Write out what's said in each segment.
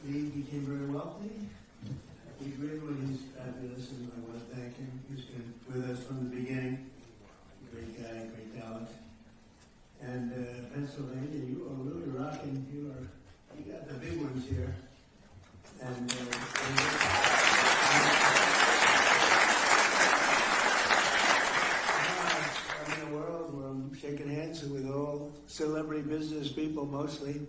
He became very wealthy. He really is fabulous, and I want to thank him. He's been with us from the beginning. Great guy, great talent. And Pennsylvania, you are really rocking. You got the big ones here. And I'm in a world where I'm shaking hands with all celebrity business people mostly,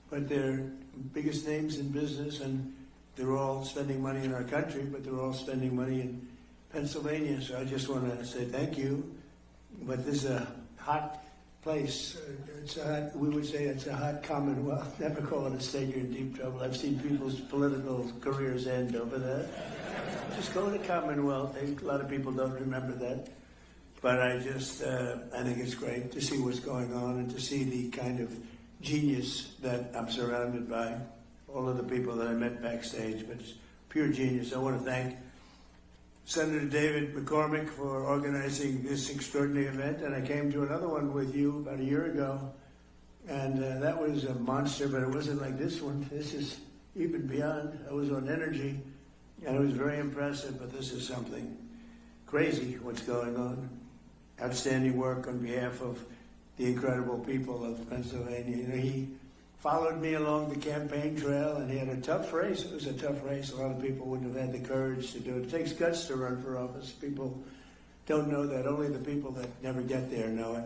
but they're biggest names in business, and they're all spending money in our country, but they're all spending money in Pennsylvania. So I just want to say thank you. But this is a hot place. We would say it's a hot commonwealth. Never call it a state, you're in deep trouble. I've seen people's political careers end over that. Just call it a commonwealth. A lot of people don't remember that. But I think it's great to see what's going on and to see the kind of genius that I'm surrounded by. All of the people that I met backstage, but it's pure genius. I want to thank Senator David McCormick for organizing this extraordinary event, and I came to another one with you about a year ago, and that was a monster, but it wasn't like this one. This is even beyond. I was on energy, and it was very impressive, but this is something crazy what's going on. Outstanding work on behalf of the incredible people of Pennsylvania. You know, he followed me along the campaign trail, and he had a tough race. It was a tough race. A lot of people wouldn't have had the courage to do it. It takes guts to run for office. People don't know that. Only the people that never get there know it.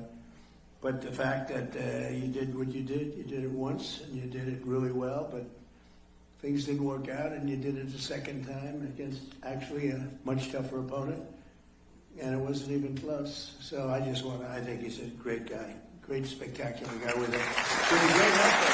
But the fact that you did what you did it once, and you did it really well, but things didn't work out, and you did it a second time against actually a much tougher opponent, and it wasn't even close. So I think he's a great guy. Great, spectacular guy with a great effort.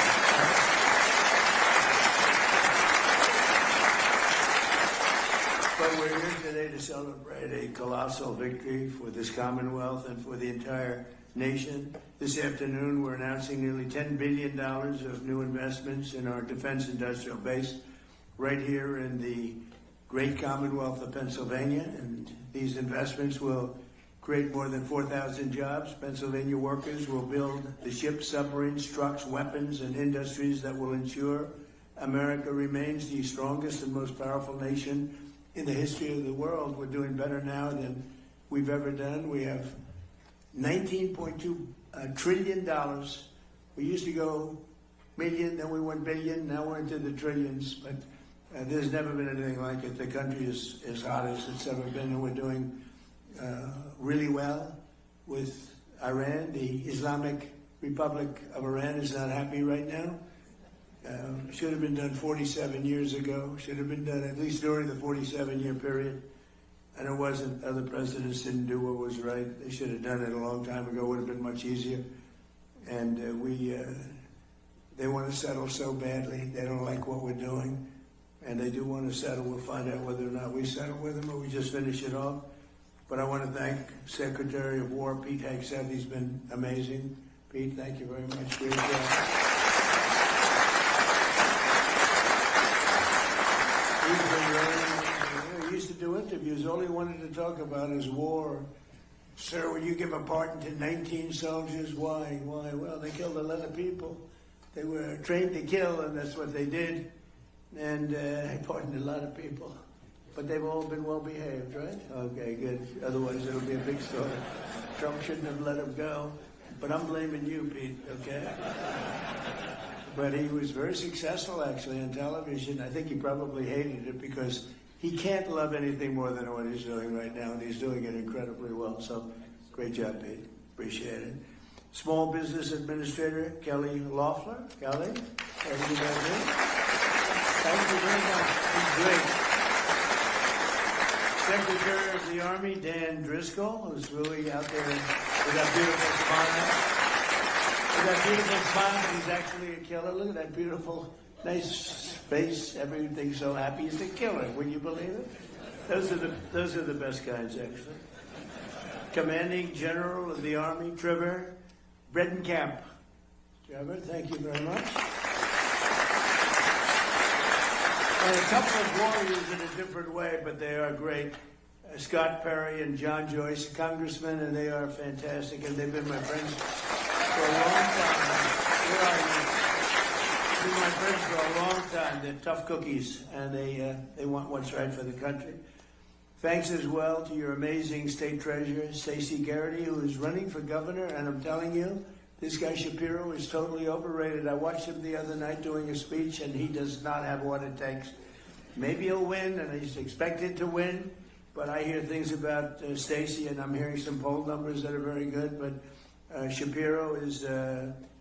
But we're here today to celebrate a colossal victory for this Commonwealth and for the entire nation. This afternoon, we're announcing nearly $10 billion of new investments in our defense industrial base right here in the great Commonwealth of Pennsylvania. And these investments will create more than 4,000 jobs. Pennsylvania workers will build the ships, submarines, trucks, weapons, and industries that will ensure America remains the strongest and most powerful nation in the history of the world. We're doing better now than we've ever done. We have $19.2 trillion. We used to go million, then we went billion, now we're into the trillions. But there's never been anything like it. The country is as hot as it's ever been, and we're doing really well with Iran. The Islamic Republic of Iran is not happy right now. Should have been done 47 years ago. Should have been done at least during the 47-year period. And it wasn't. Other presidents didn't do what was right. They should have done it a long time ago. It would have been much easier. And they want to settle so badly. They don't like what we're doing. And they do want to settle. We'll find out whether or not we settle with them or we just finish it off. But I want to thank Secretary of War Pete Hegseth. He's been amazing. Pete, thank you very much. Great job. He used to do interviews. All he wanted to talk about is war. Sir, would you give a pardon to 19 soldiers? Why? Well, they killed a lot of people. They were trained to kill, and that's what they did. And I pardoned a lot of people. But they've all been well behaved, right? Okay, good. Otherwise, it'll be a big story. Trump shouldn't have let him go. But I'm blaming you, Pete, okay? But he was very successful, actually, on television. I think he probably hated it because he can't love anything more than what he's doing right now, and he's doing it incredibly well. So, great job, Pete. Appreciate it. Small Business Administrator Kelly Loeffler. Kelly, how are you guys doing? Thank you very much. He's great. Secretary of the Army, Dan Driscoll, who's really out there with that beautiful smile. With that beautiful smile, he's actually a killer. Look at that beautiful, nice face. Everything's so happy. He's a killer. Would you believe it? Those are the best kinds, actually. Commanding General of the Army, Trevor Bredenkamp. Trevor, thank you very much. And a couple of warriors in a different way, but they are great. Scott Perry and John Joyce, congressmen, and they are fantastic, and they've been my friends for a long time. Where are you? Been my friends for a long time. time. They're tough cookies, and they want what's right for the country. Thanks as well to your amazing state treasurer, Stacey Garrity, who is running for governor, and I'm telling you, this guy Shapiro is totally overrated. I watched him the other night doing a speech, and he does not have what it takes. Maybe he'll win, and he's expected to win, but I hear things about Stacey, and I'm hearing some poll numbers that are very good, but Shapiro is,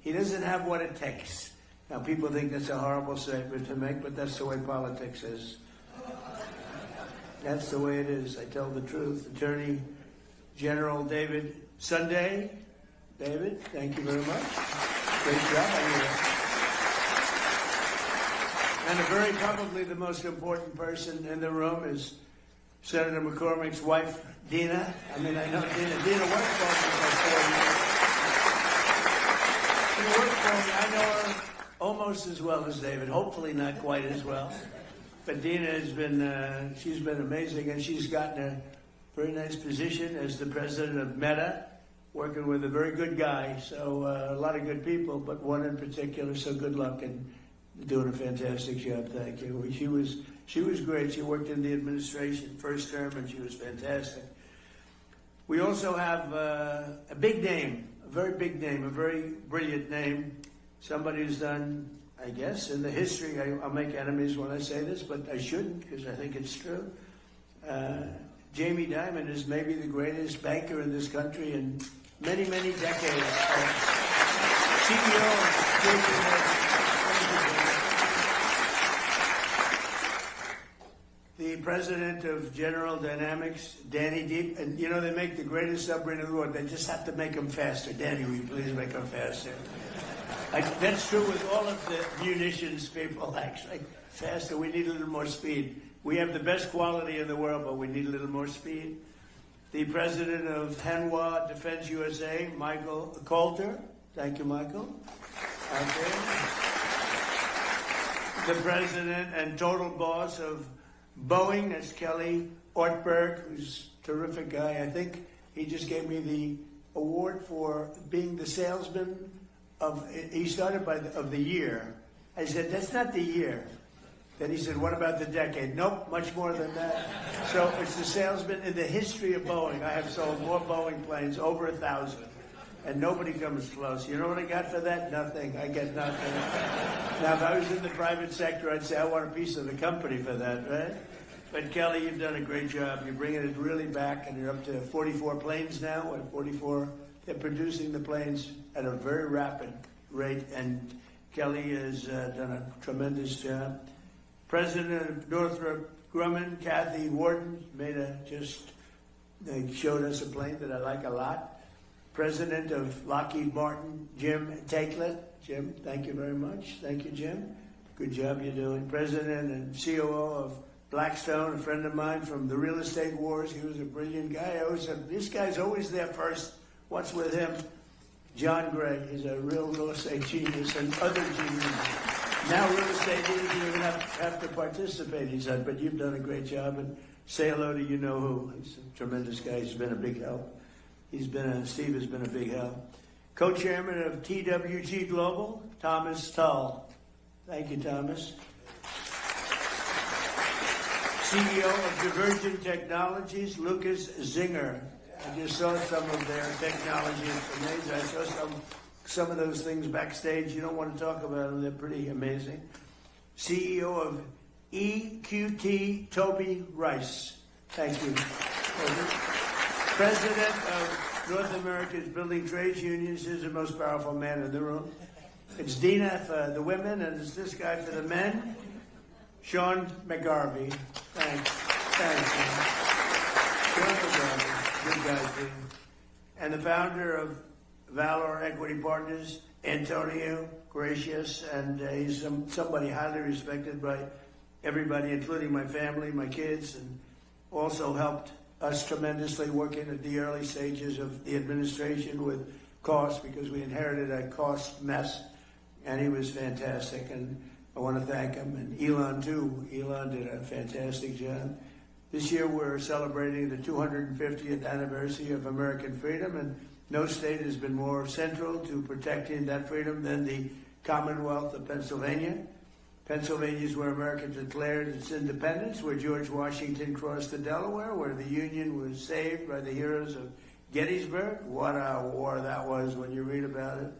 he doesn't have what it takes. Now, people think that's a horrible statement to make, but that's the way politics is. That's the way it is. I tell the truth. Attorney General David Sunday. David, thank you very much. Great job. And very probably the most important person in the room is Senator McCormick's wife, Dina. I mean, I know Dina. Dina worked for me for 4 years. She worked for me. I know her almost as well as David. Hopefully not quite as well. But Dina has been, she's been amazing, and she's gotten a very nice position as the president of NEPA, working with a very good guy. So a lot of good people, but one in particular. So good luck and doing a fantastic job. Thank you. She was great. She worked in the administration first term, and she was fantastic. We also have a big name, a very big name, a very brilliant name. Somebody who's done, I guess, in the history, I'll make enemies when I say this, but I shouldn't because I think it's true. Jamie Dimon is maybe the greatest banker in this country in many, many decades. CEO of JP Morgan. The president of General Dynamics, Danny Deep, and you know, they make the greatest submarine in the world. They just have to make them faster. Danny, will you please make them faster? That's true with all of the munitions people, actually. Faster, we need a little more speed. We have the best quality in the world, but we need a little more speed. The president of Hanwha Defense USA, Michael Coulter. Thank you, Michael. Okay. The president and total boss of Boeing, that's Kelly Ortberg, who's a terrific guy. I think he just gave me the award for being the salesman he started of the year. I said, that's not the year. Then he said, what about the decade? Nope, much more than that. So it's the salesman in the history of Boeing. I have sold more Boeing planes, over 1,000. And nobody comes close. You know what I got for that? Nothing. I get nothing. Now, if I was in the private sector, I'd say I want a piece of the company for that, right? But Kelly, you've done a great job. You're bringing it really back, and you're up to 44 planes now. At 44, they're producing the planes at a very rapid rate, and Kelly has done a tremendous job. President of Northrop Grumman, Kathy Warden, they showed us a plane that I like a lot. President of Lockheed Martin, Jim Takelett. Jim, thank you very much. Thank you, Jim. Good job you're doing. President and COO of Blackstone, a friend of mine from the real estate wars. He was a brilliant guy. I always said, this guy's always there first. What's with him? John Gray is a real estate genius, and other geniuses. Now real estate leaders don't even have to participate, he said, but you've done a great job, and say hello to you-know-who. He's a tremendous guy. He's been a big help. Steve has been a big help. Co-chairman of TWG Global, Thomas Tull. Thank you, Thomas. CEO of Divergent Technologies, Lucas Zinger. I just saw some of their technology. It's amazing. I saw some of those things backstage. You don't want to talk about them. They're pretty amazing. CEO of EQT, Toby Rice. Thank you, Toby. President of North America's Building Trades Unions. Is the most powerful man in the room. It's Dina for the women, and it's this guy for the men. Sean McGarvey. Thanks. Sean McGarvey. Good guy, too. And the founder of Valor Equity Partners, Antonio Gracious, and he's somebody highly respected by everybody, including my family, my kids, and also helped us tremendously working at the early stages of the administration with cost, because we inherited a cost mess, and he was fantastic, and I want to thank him, and Elon, too. Elon did a fantastic job. This year we're celebrating the 250th anniversary of American freedom, and no state has been more central to protecting that freedom than the Commonwealth of Pennsylvania. Pennsylvania is where America declared its independence, where George Washington crossed the Delaware, where the Union was saved by the heroes of Gettysburg. What a war that was when you read about it.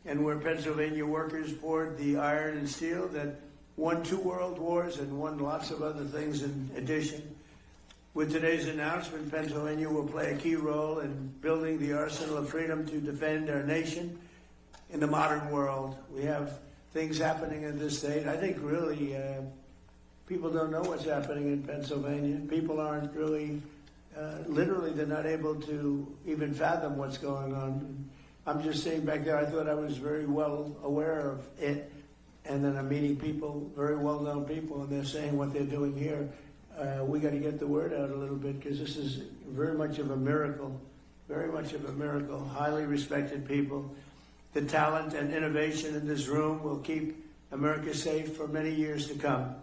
And where Pennsylvania workers poured the iron and steel that won 2 world wars and won lots of other things in addition. With today's announcement, Pennsylvania will play a key role in building the arsenal of freedom to defend our nation in the modern world. We have things happening in this state. I think really people don't know what's happening in Pennsylvania. People aren't really, literally they're not able to even fathom what's going on. I'm just sitting back there, I thought I was very well aware of it, and then I'm meeting people, very well-known people, and they're saying what they're doing here. We got to get the word out a little bit, because this is very much of a miracle, very much of a miracle. Highly respected people. The talent and innovation in this room will keep America safe for many years to come.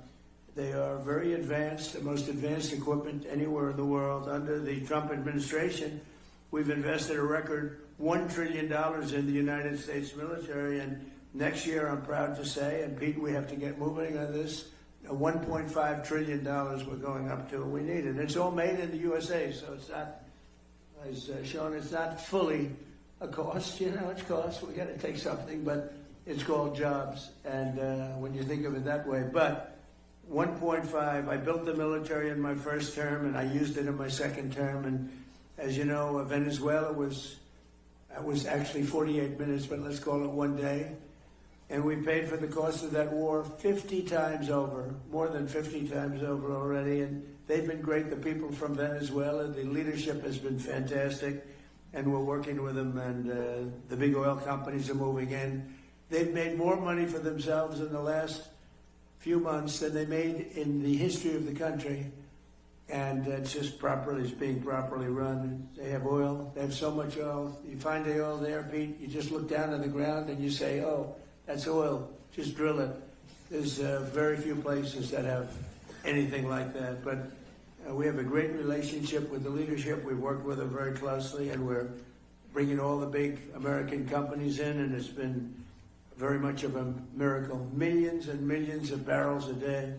They are very advanced, the most advanced equipment anywhere in the world. Under the Trump administration, we've invested a record $1 trillion in the United States military, and next year, I'm proud to say, and Pete, we have to get moving on this, $1.5 trillion we're going up to, and we need it. It's all made in the USA, so it's not, as shown, it's not fully a cost. You know, it's cost. We got to take something, but it's called jobs, and when you think of it that way. But 1.5, I built the military in my first term, and I used it in my second term, and as you know, Venezuela was actually 48 minutes, but let's call it 1 day. And we paid for the cost of that war 50 times over, more than 50 times over already. And they've been great, the people from Venezuela. The leadership has been fantastic, and we're working with them, and the big oil companies are moving in. They've made more money for themselves in the last few months than they made in the history of the country. And it's just it's being properly run. They have oil. They have so much oil. You find the oil there, Pete, you just look down on the ground and you say, oh, that's oil. Just drill it. There's very few places that have anything like that. But we have a great relationship with the leadership. We work with them very closely, and we're bringing all the big American companies in, and it's been very much of a miracle. Millions and millions of barrels a day.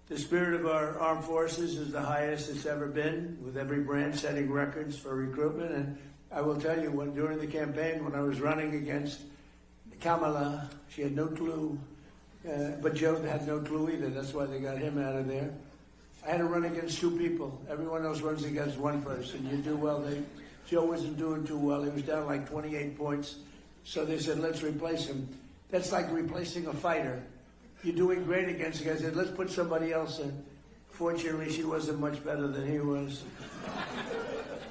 The spirit of our armed forces is the highest it's ever been, with every branch setting records for recruitment. And I will tell you, during the campaign, when I was running against Kamala, she had no clue, but Joe had no clue either. That's why they got him out of there. I had to run against 2 people. Everyone else runs against 1 person. You do well. Joe wasn't doing too well. He was down like 28 points. So they said, let's replace him. That's like replacing a fighter. You're doing great against the guy. I said, let's put somebody else in. Fortunately, she wasn't much better than he was.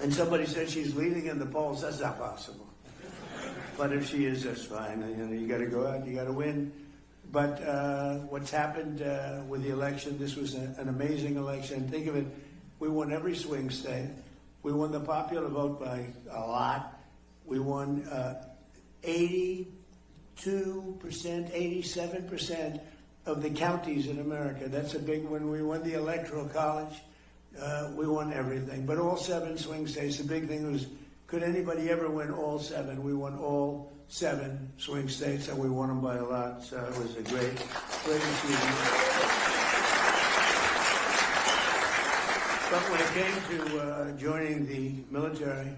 And somebody said she's leading in the polls. That's not possible. But if she is, that's fine. You got to go out. You got to win. But what's happened with the election, this was an amazing election. Think of it. We won every swing state. We won the popular vote by a lot. We won 82%, 87% of the counties in America. That's a big one. We won the Electoral College. We won everything. But all 7 swing states, the big thing was, could anybody ever win all 7? We won all 7 swing states, and we won them by a lot. So it was a great achievement. But when it came to joining the military,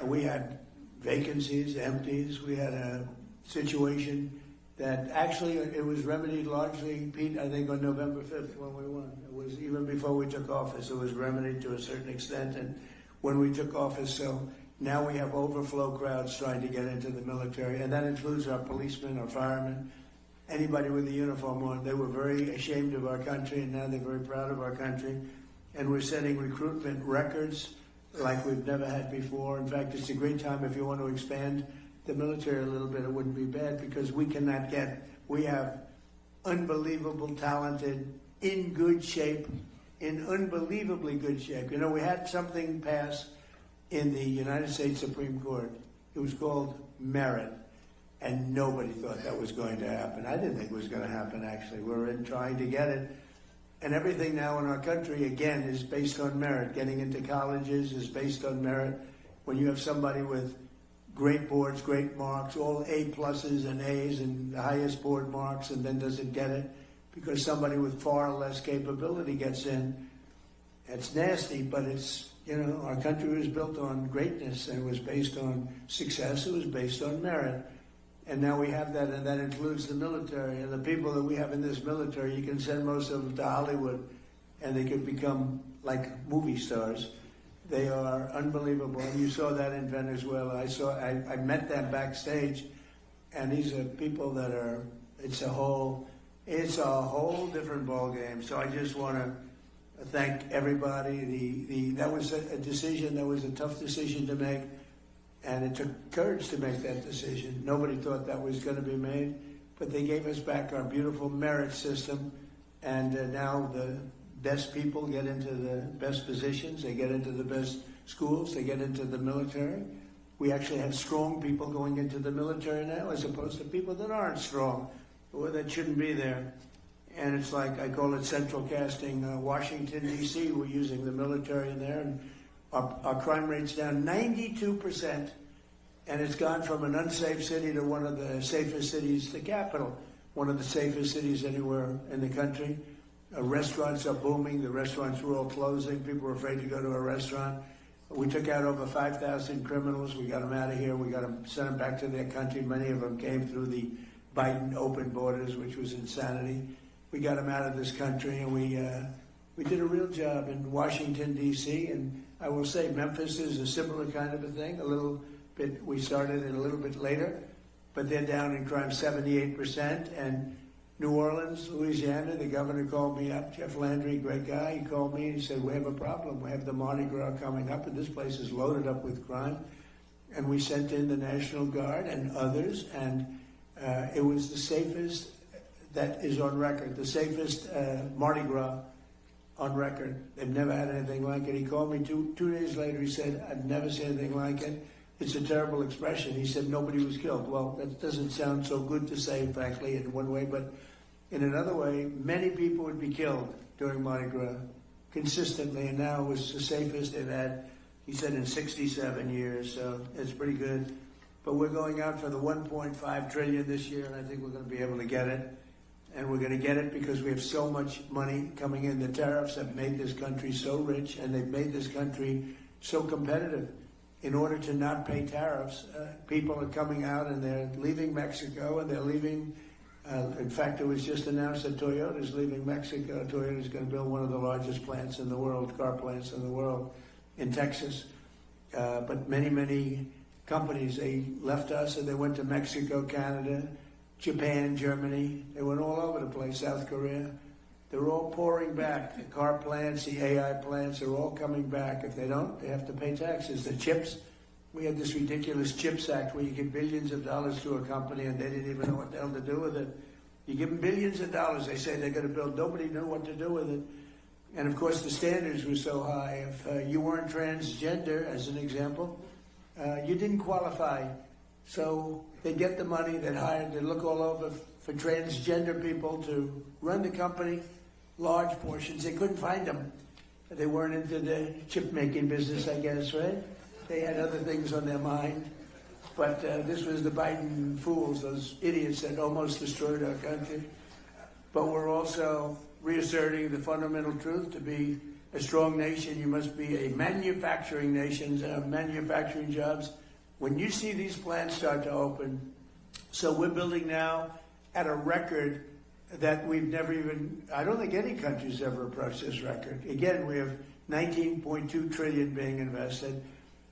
we had vacancies, empties. We had a situation that actually it was remedied largely, Pete, I think on November 5th when we won. It was even before we took office, it was remedied to a certain extent. And when we took office, so now we have overflow crowds trying to get into the military, and that includes our policemen, our firemen, anybody with a uniform on. They were very ashamed of our country, and now they're very proud of our country. And we're setting recruitment records like we've never had before. In fact, it's a great time if you want to expand the military a little bit. It wouldn't be bad, because we have unbelievable, talented, in good shape, in unbelievably good shape. You know, we had something pass in the United States Supreme Court. It was called merit, and nobody thought that was going to happen. I didn't think it was going to happen, actually. We're trying to get it. And everything now in our country, again, is based on merit. Getting into colleges is based on merit. When you have somebody with great boards, great marks, all A pluses and A's and the highest board marks, and then doesn't get it, because somebody with far less capability gets in. It's nasty, but it's, our country was built on greatness, and it was based on success, it was based on merit. And now we have that, and that includes the military. And the people that we have in this military, you can send most of them to Hollywood, and they could become like movie stars. They are unbelievable, and you saw that in Venezuela. I met them backstage, and these are people that are, it's a whole different ballgame. So I just want to thank everybody. That was a decision, that was a tough decision to make, and it took courage to make that decision. Nobody thought that was going to be made, but they gave us back our beautiful merit system, and now the best people get into the best positions, they get into the best schools, they get into the military. We actually have strong people going into the military now, as opposed to people that aren't strong, or that shouldn't be there. And it's like, I call it central casting. Washington, D.C., we're using the military in there, and our crime rate's down 92%, and it's gone from an unsafe city to one of the safest cities, the capital, one of the safest cities anywhere in the country. Restaurants are booming. The restaurants were all closing. People were afraid to go to a restaurant. We took out over 5,000 criminals. We got them out of here. We got them, sent them back to their country. Many of them came through the Biden open borders, which was insanity. We got them out of this country, and we did a real job in Washington, D.C., and I will say Memphis is a similar kind of a thing. A little bit, we started it a little bit later, but they're down in crime 78%, and New Orleans, Louisiana, the governor called me up, Jeff Landry, great guy. He called me and he said, we have a problem. We have the Mardi Gras coming up, and this place is loaded up with crime. And we sent in the National Guard and others, and it was the safest that is on record, the safest Mardi Gras on record. They've never had anything like it. He called me two days later. He said, I've never seen anything like it. It's a terrible expression. He said nobody was killed. Well, that doesn't sound so good to say, frankly, in one way, but in another way, many people would be killed during Mardi Gras consistently, and now it was the safest they've had, he said, in 67 years, so it's pretty good. But we're going out for the $1.5 trillion this year, and I think we're going to be able to get it. And we're going to get it because we have so much money coming in. The tariffs have made this country so rich, and they've made this country so competitive. In order to not pay tariffs, people are coming out and they're leaving Mexico, and they're leaving, in fact, it was just announced that Toyota is leaving Mexico. Toyota is going to build one of the largest plants in the world, car plants in the world, in Texas. But many, many companies, they left us and they went to Mexico, Canada, Japan, Germany. They went all over the place, South Korea. They're all pouring back. The car plants, the AI plants are all coming back. If they don't, they have to pay taxes. The chips, we had this ridiculous CHIPS Act where you give billions of dollars to a company and they didn't even know what the hell to do with it. You give them billions of dollars, they say they're going to build. Nobody knew what to do with it. And of course the standards were so high. If you weren't transgender, as an example, you didn't qualify. So they get the money, they look all over for transgender people to run the company, large portions. They couldn't find them. They weren't into the chip-making business, I guess, right? They had other things on their mind. But this was the Biden fools, those idiots that almost destroyed our country. But we're also reasserting the fundamental truth: to be a strong nation, you must be a manufacturing nation, manufacturing jobs. When you see these plants start to open, so we're building now at a record that we've never even, I don't think any country's ever approached this record. Again, we have $19.2 trillion being invested,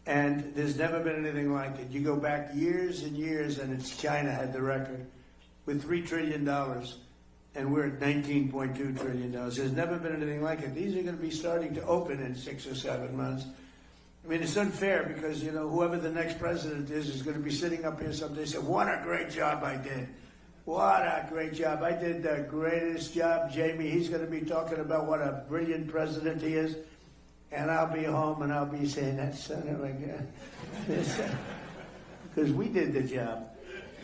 and there's never been anything like it. You go back years and years, and it's China had the record with $3 trillion, and we're at $19.2 trillion. There's never been anything like it. These are going to be starting to open in 6 or 7 months. I mean, it's unfair because, whoever the next president is going to be sitting up here someday and say, what a great job I did. What a great job. I did the greatest job, Jamie. He's going to be talking about what a brilliant president he is. And I'll be home and I'll be saying, that son of a gun. Because we did the job.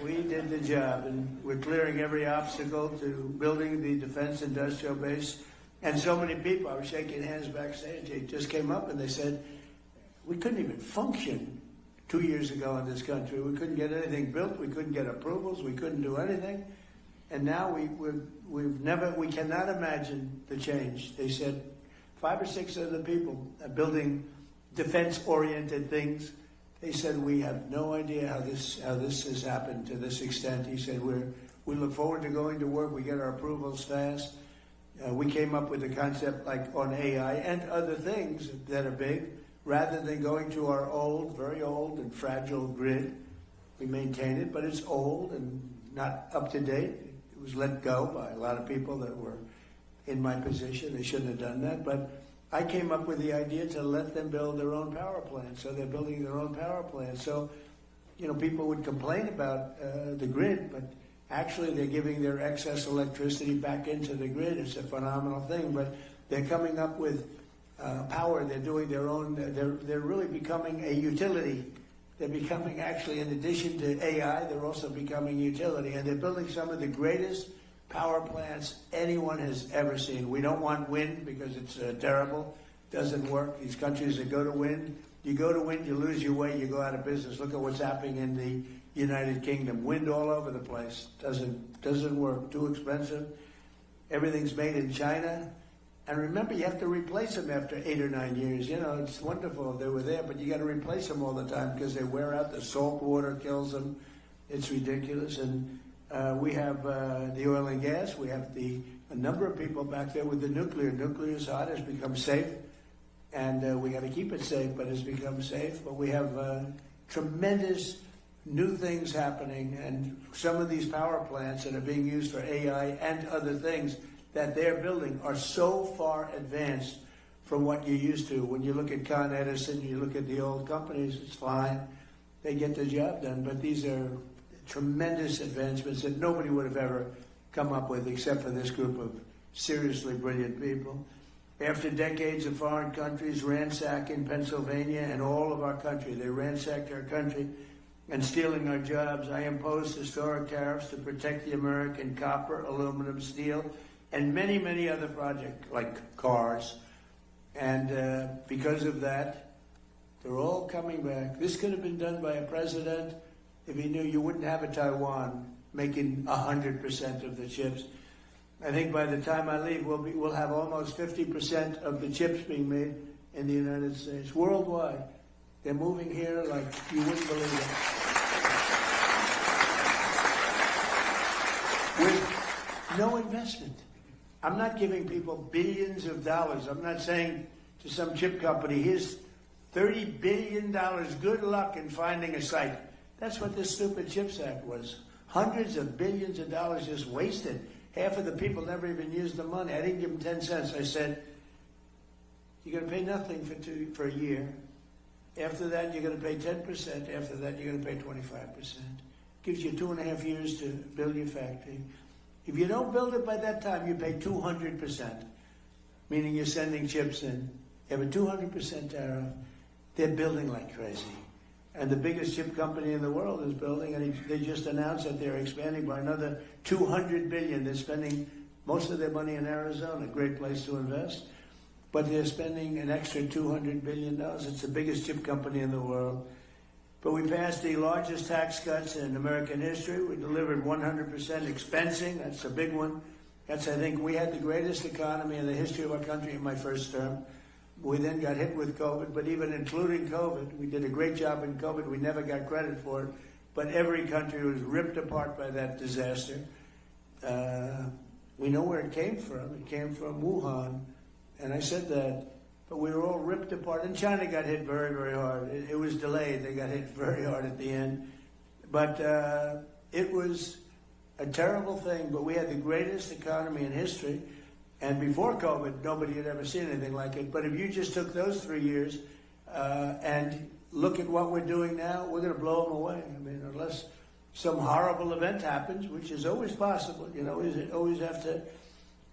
We did the job. And we're clearing every obstacle to building the defense industrial base. And so many people, I was shaking hands backstage, they just came up and they said, we couldn't even function 2 years ago in this country. We couldn't get anything built. We couldn't get approvals. We couldn't do anything. And now we cannot imagine the change. They said 5 or 6 of the people building defense-oriented things, they said, we have no idea how this has happened to this extent. He said, we look forward to going to work. We get our approvals fast. We came up with a concept like on AI and other things that are big, rather than going to our old, very old and fragile grid. We maintain it, but it's old and not up to date. It was let go by a lot of people that were in my position. They shouldn't have done that, but I came up with the idea to let them build their own power plant. So they're building their own power plant. So, people would complain about the grid, but actually they're giving their excess electricity back into the grid. It's a phenomenal thing, but they're coming up with power. They're doing their own, they're really becoming a utility. They're becoming, actually, in addition to AI, they're also becoming utility. And they're building some of the greatest power plants anyone has ever seen. We don't want wind because it's terrible. Doesn't work. These countries that go to wind, you go to wind, you lose your way, you go out of business. Look at what's happening in the United Kingdom. Wind all over the place. Doesn't work. Too expensive. Everything's made in China. And remember, you have to replace them after 8 or 9 years. It's wonderful if they were there, but you got to replace them all the time because they wear out. The salt water kills them. It's ridiculous. And we have the oil and gas. We have a number of people back there with the nuclear. Nuclear is hot. It's become safe. And we got to keep it safe, but it's become safe. But we have tremendous new things happening. And some of these power plants that are being used for AI and other things that they're building are so far advanced from what you're used to. When you look at Con Edison, you look at the old companies, it's fine. They get the job done. But these are tremendous advancements that nobody would have ever come up with except for this group of seriously brilliant people. After decades of foreign countries ransacking Pennsylvania and all of our country, they ransacked our country and stealing our jobs, I imposed historic tariffs to protect the American copper, aluminum, steel, and many, many other projects like cars. And because of that, they're all coming back. This could have been done by a president if he knew you wouldn't have a Taiwan making 100% of the chips. I think by the time I leave, we'll have almost 50% of the chips being made in the United States. Worldwide, they're moving here like you wouldn't believe it. With no investment. I'm not giving people billions of dollars. I'm not saying to some chip company, here's $30 billion, good luck in finding a site. That's what this stupid CHIPS Act was. Hundreds of billions of dollars just wasted. Half of the people never even used the money. I didn't give them 10 cents. I said, you're going to pay nothing for a year. After that, you're going to pay 10%. After that, you're going to pay 25%. Gives you 2.5 years to build your factory. If you don't build it by that time, you pay 200%, meaning you're sending chips in. You have a 200% tariff. They're building like crazy. And the biggest chip company in the world is building, and they just announced that they're expanding by another $200 billion. They're spending most of their money in Arizona, a great place to invest. But they're spending an extra $200 billion. It's the biggest chip company in the world. But we passed the largest tax cuts in American history. We delivered 100% expensing. That's a big one. I think, we had the greatest economy in the history of our country in my first term. We then got hit with COVID, but even including COVID, we did a great job in COVID. We never got credit for it, but every country was ripped apart by that disaster. We know where it came from. It came from Wuhan, and I said that. But we were all ripped apart, and China got hit very, very hard. It was delayed. They got hit very hard at the end. But it was a terrible thing, but we had the greatest economy in history. And before COVID, nobody had ever seen anything like it. But if you just took those 3 years and look at what we're doing now, we're going to blow them away. I mean, unless some horrible event happens, which is always possible. You always have to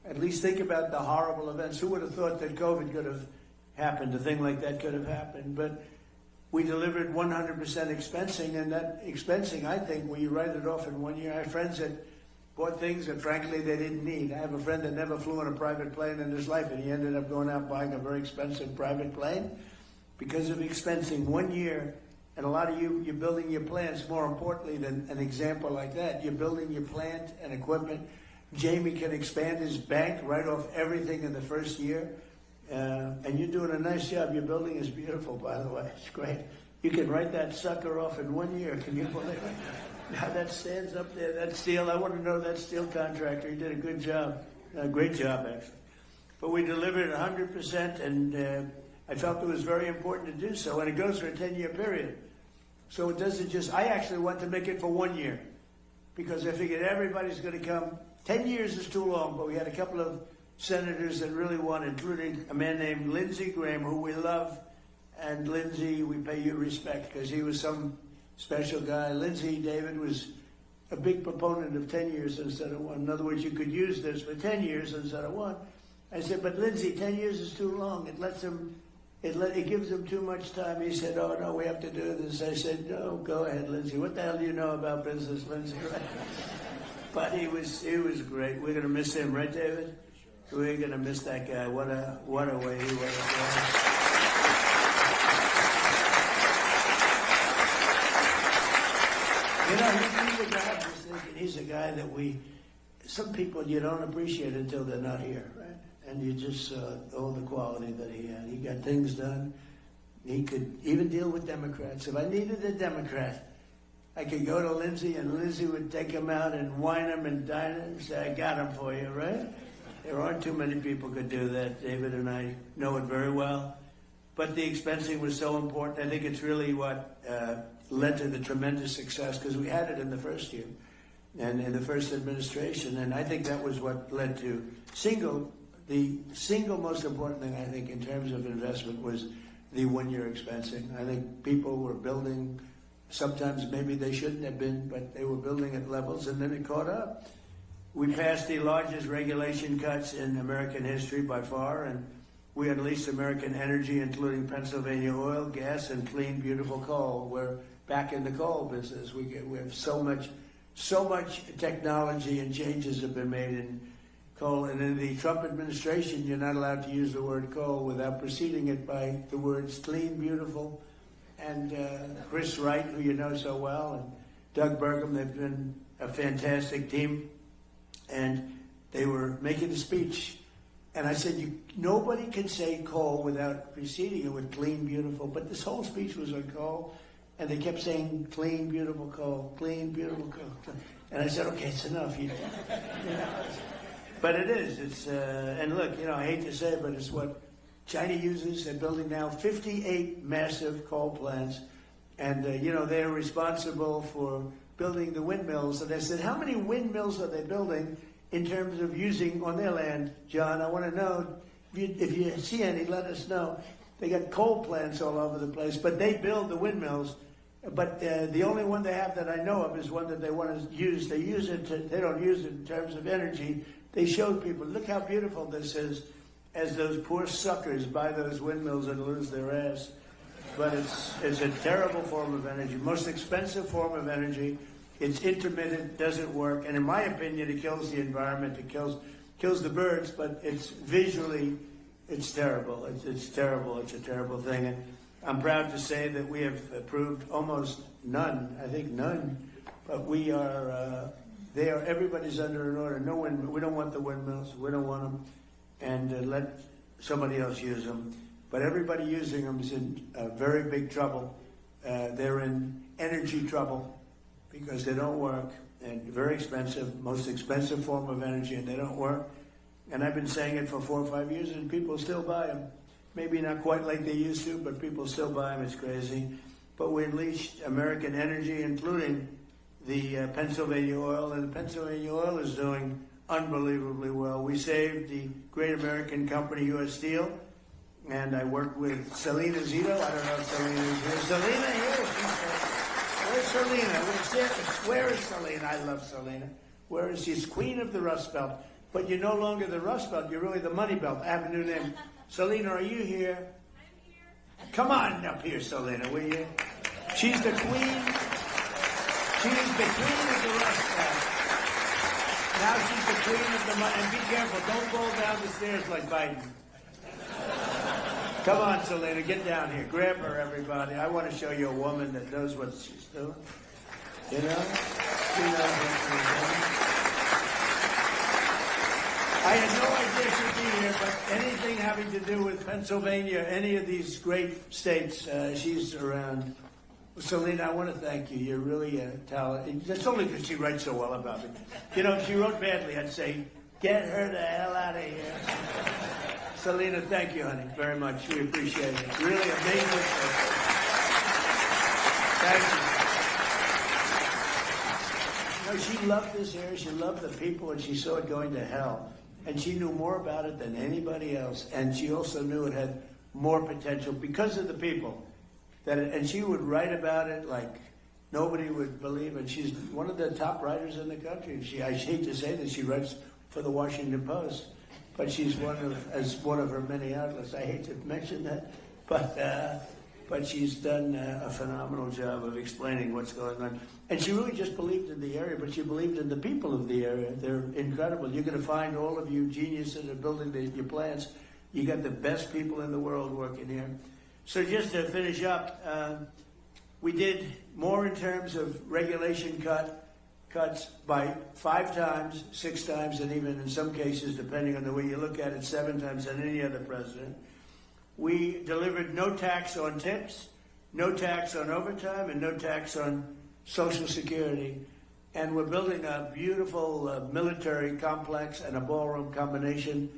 at least think about the horrible events. Who would have thought that COVID could have happened? A thing like that could have happened. But we delivered 100% expensing, and that expensing, I think, we write it off in 1 year. I have friends that bought things that, frankly, they didn't need. I have a friend that never flew on a private plane in his life, and he ended up going out buying a very expensive private plane because of expensing. 1 year, And a lot of you're building your plants more importantly than an example like that. You're building your plant and equipment. Jamie can expand his bank right off everything in the first year. And you're doing a nice job. Your building is beautiful, by the way. It's great. You can write that sucker off in 1 year. Can you believe it? How that stands up there, that steel. I want to know that steel contractor. He did a good job. A great job, actually. But we delivered 100%, and I felt it was very important to do so. And it goes for a 10-year period. So it doesn't just, I actually want to make it for 1 year. Because I figured everybody's going to come. 10 years is too long, but we had a couple of senators that really wanted, including a man named Lindsey Graham, who we love. And Lindsey, we pay you respect because he was some special guy. Lindsey, David, was a big proponent of 10 years instead of 1. In other words, you could use this for 10 years instead of 1. I said, but Lindsey, 10 years is too long. It lets him, it gives him too much time. He said, oh, no, we have to do this. I said, no, go ahead, Lindsey. What the hell do you know about business, Lindsey? Right? But he was great. We're going to miss him, right, David? We're going to miss that guy. What a way he was. You know, he's a guy, I'm just thinking, he's a guy that some people you don't appreciate until they're not here, right? And you just saw all the quality that he had. He got things done. He could even deal with Democrats. If I needed a Democrat, I could go to Lindsey, and Lindsey would take him out and wine him and dine him and say, I got him for you, right? There aren't too many people could do that. David and I know it very well. But the expensing was so important. I think it's really what led to the tremendous success, because we had it in the first year and in the first administration. And I think that was what led to the single most important thing, I think, in terms of investment was the 1 year expensing. I think people were building, sometimes maybe they shouldn't have been, but they were building at levels, and then it caught up. We passed the largest regulation cuts in American history by far, and we unleashed American energy, including Pennsylvania oil, gas, and clean, beautiful coal. We're back in the coal business. We have so much technology and changes have been made in coal. And in the Trump administration, you're not allowed to use the word coal without preceding it by the words clean, beautiful, and Chris Wright, who you know so well, and Doug Burgum. They've been a fantastic team. And they were making a speech. And I said, nobody can say coal without preceding it with clean, beautiful. But this whole speech was on coal. And they kept saying clean, beautiful coal, clean, beautiful coal. And I said, okay, it's enough. You know. But it is. It's and look, I hate to say it, but it's what China uses. They're building now 58 massive coal plants. And, they're responsible for building the windmills. And I said, how many windmills are they building in terms of using on their land, John? I want to know. If you see any, let us know. They got coal plants all over the place, but they build the windmills. But the only one they have that I know of is one that they want to use. They use it. They don't use it in terms of energy. They showed people, look how beautiful this is, as those poor suckers buy those windmills and lose their ass. But it's a terrible form of energy, most expensive form of energy. It's intermittent, doesn't work, and in my opinion, it kills the environment. It kills the birds, but it's visually, it's terrible. It's terrible. It's a terrible thing. And I'm proud to say that we have approved almost none. I think none, but we are. Everybody's under an order. No wind. We don't want the windmills. We don't want them, and let somebody else use them. But everybody using them is in very big trouble. They're in energy trouble because they don't work, and very expensive, most expensive form of energy, and they don't work. And I've been saying it for 4 or 5 years, and people still buy them. Maybe not quite like they used to, but people still buy them. It's crazy. But we unleashed American energy, including the Pennsylvania oil, and the Pennsylvania oil is doing unbelievably well. We saved the great American company, U.S. Steel, and I worked with Selena Zito. I don't know if Selena is here. Selena here? Where's Selena? Where is Selena? I love Selena. Where is she? She's queen of the Rust Belt. But you're no longer the Rust Belt. You're really the Money Belt. I have a new name. Selena, are you here? I'm here. Come on up here, Selena, will you? She's the queen. She's the queen of the Rust Belt. Now she's the queen of the money. And be careful. Don't fall down the stairs like Biden. Come on, Selena, get down here. Grab her, everybody. I want to show you a woman that knows what she's doing. You know? She knows what she's doing. I had no idea she'd be here, but anything having to do with Pennsylvania, any of these great states, she's around. Selena, I want to thank you. You're really a talent. That's only because she writes so well about me. You know, if she wrote badly, I'd say, get her the hell out of here. Selena, thank you, honey, very much. We appreciate it. Really amazing. Thank you. You know, she loved this area. She loved the people, and she saw it going to hell. And she knew more about it than anybody else. And she also knew it had more potential because of the people. And she would write about it like nobody would believe. And she's one of the top writers in the country. I hate to say this, she writes for the Washington Post. But she's one of her many outlets. I hate to mention that, but she's done a phenomenal job of explaining what's going on. And she really just believed in the area, but she believed in the people of the area. They're incredible. You're going to find all of you geniuses that are building your plants. You got the best people in the world working here. So just to finish up, we did more in terms of regulation cuts by 5 times, 6 times, and even in some cases, depending on the way you look at it, 7 times than any other president. We delivered no tax on tips, no tax on overtime, and no tax on Social Security. And we're building a beautiful military complex and a ballroom combination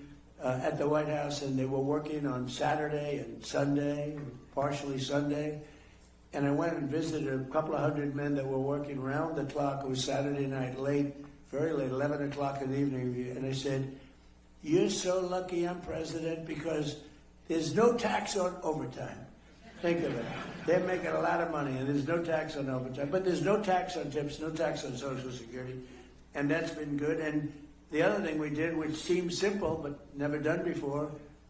at the White House, and they were working on Saturday and Sunday, partially Sunday. And I went and visited a couple of hundred men that were working round the clock. It was Saturday night, late, very late, 11 o'clock in the evening. And I said, you're so lucky I'm president because there's no tax on overtime. Think of it. They're making a lot of money, and there's no tax on overtime. But there's no tax on tips, no tax on Social Security. And that's been good. And the other thing we did, which seems simple but never done before,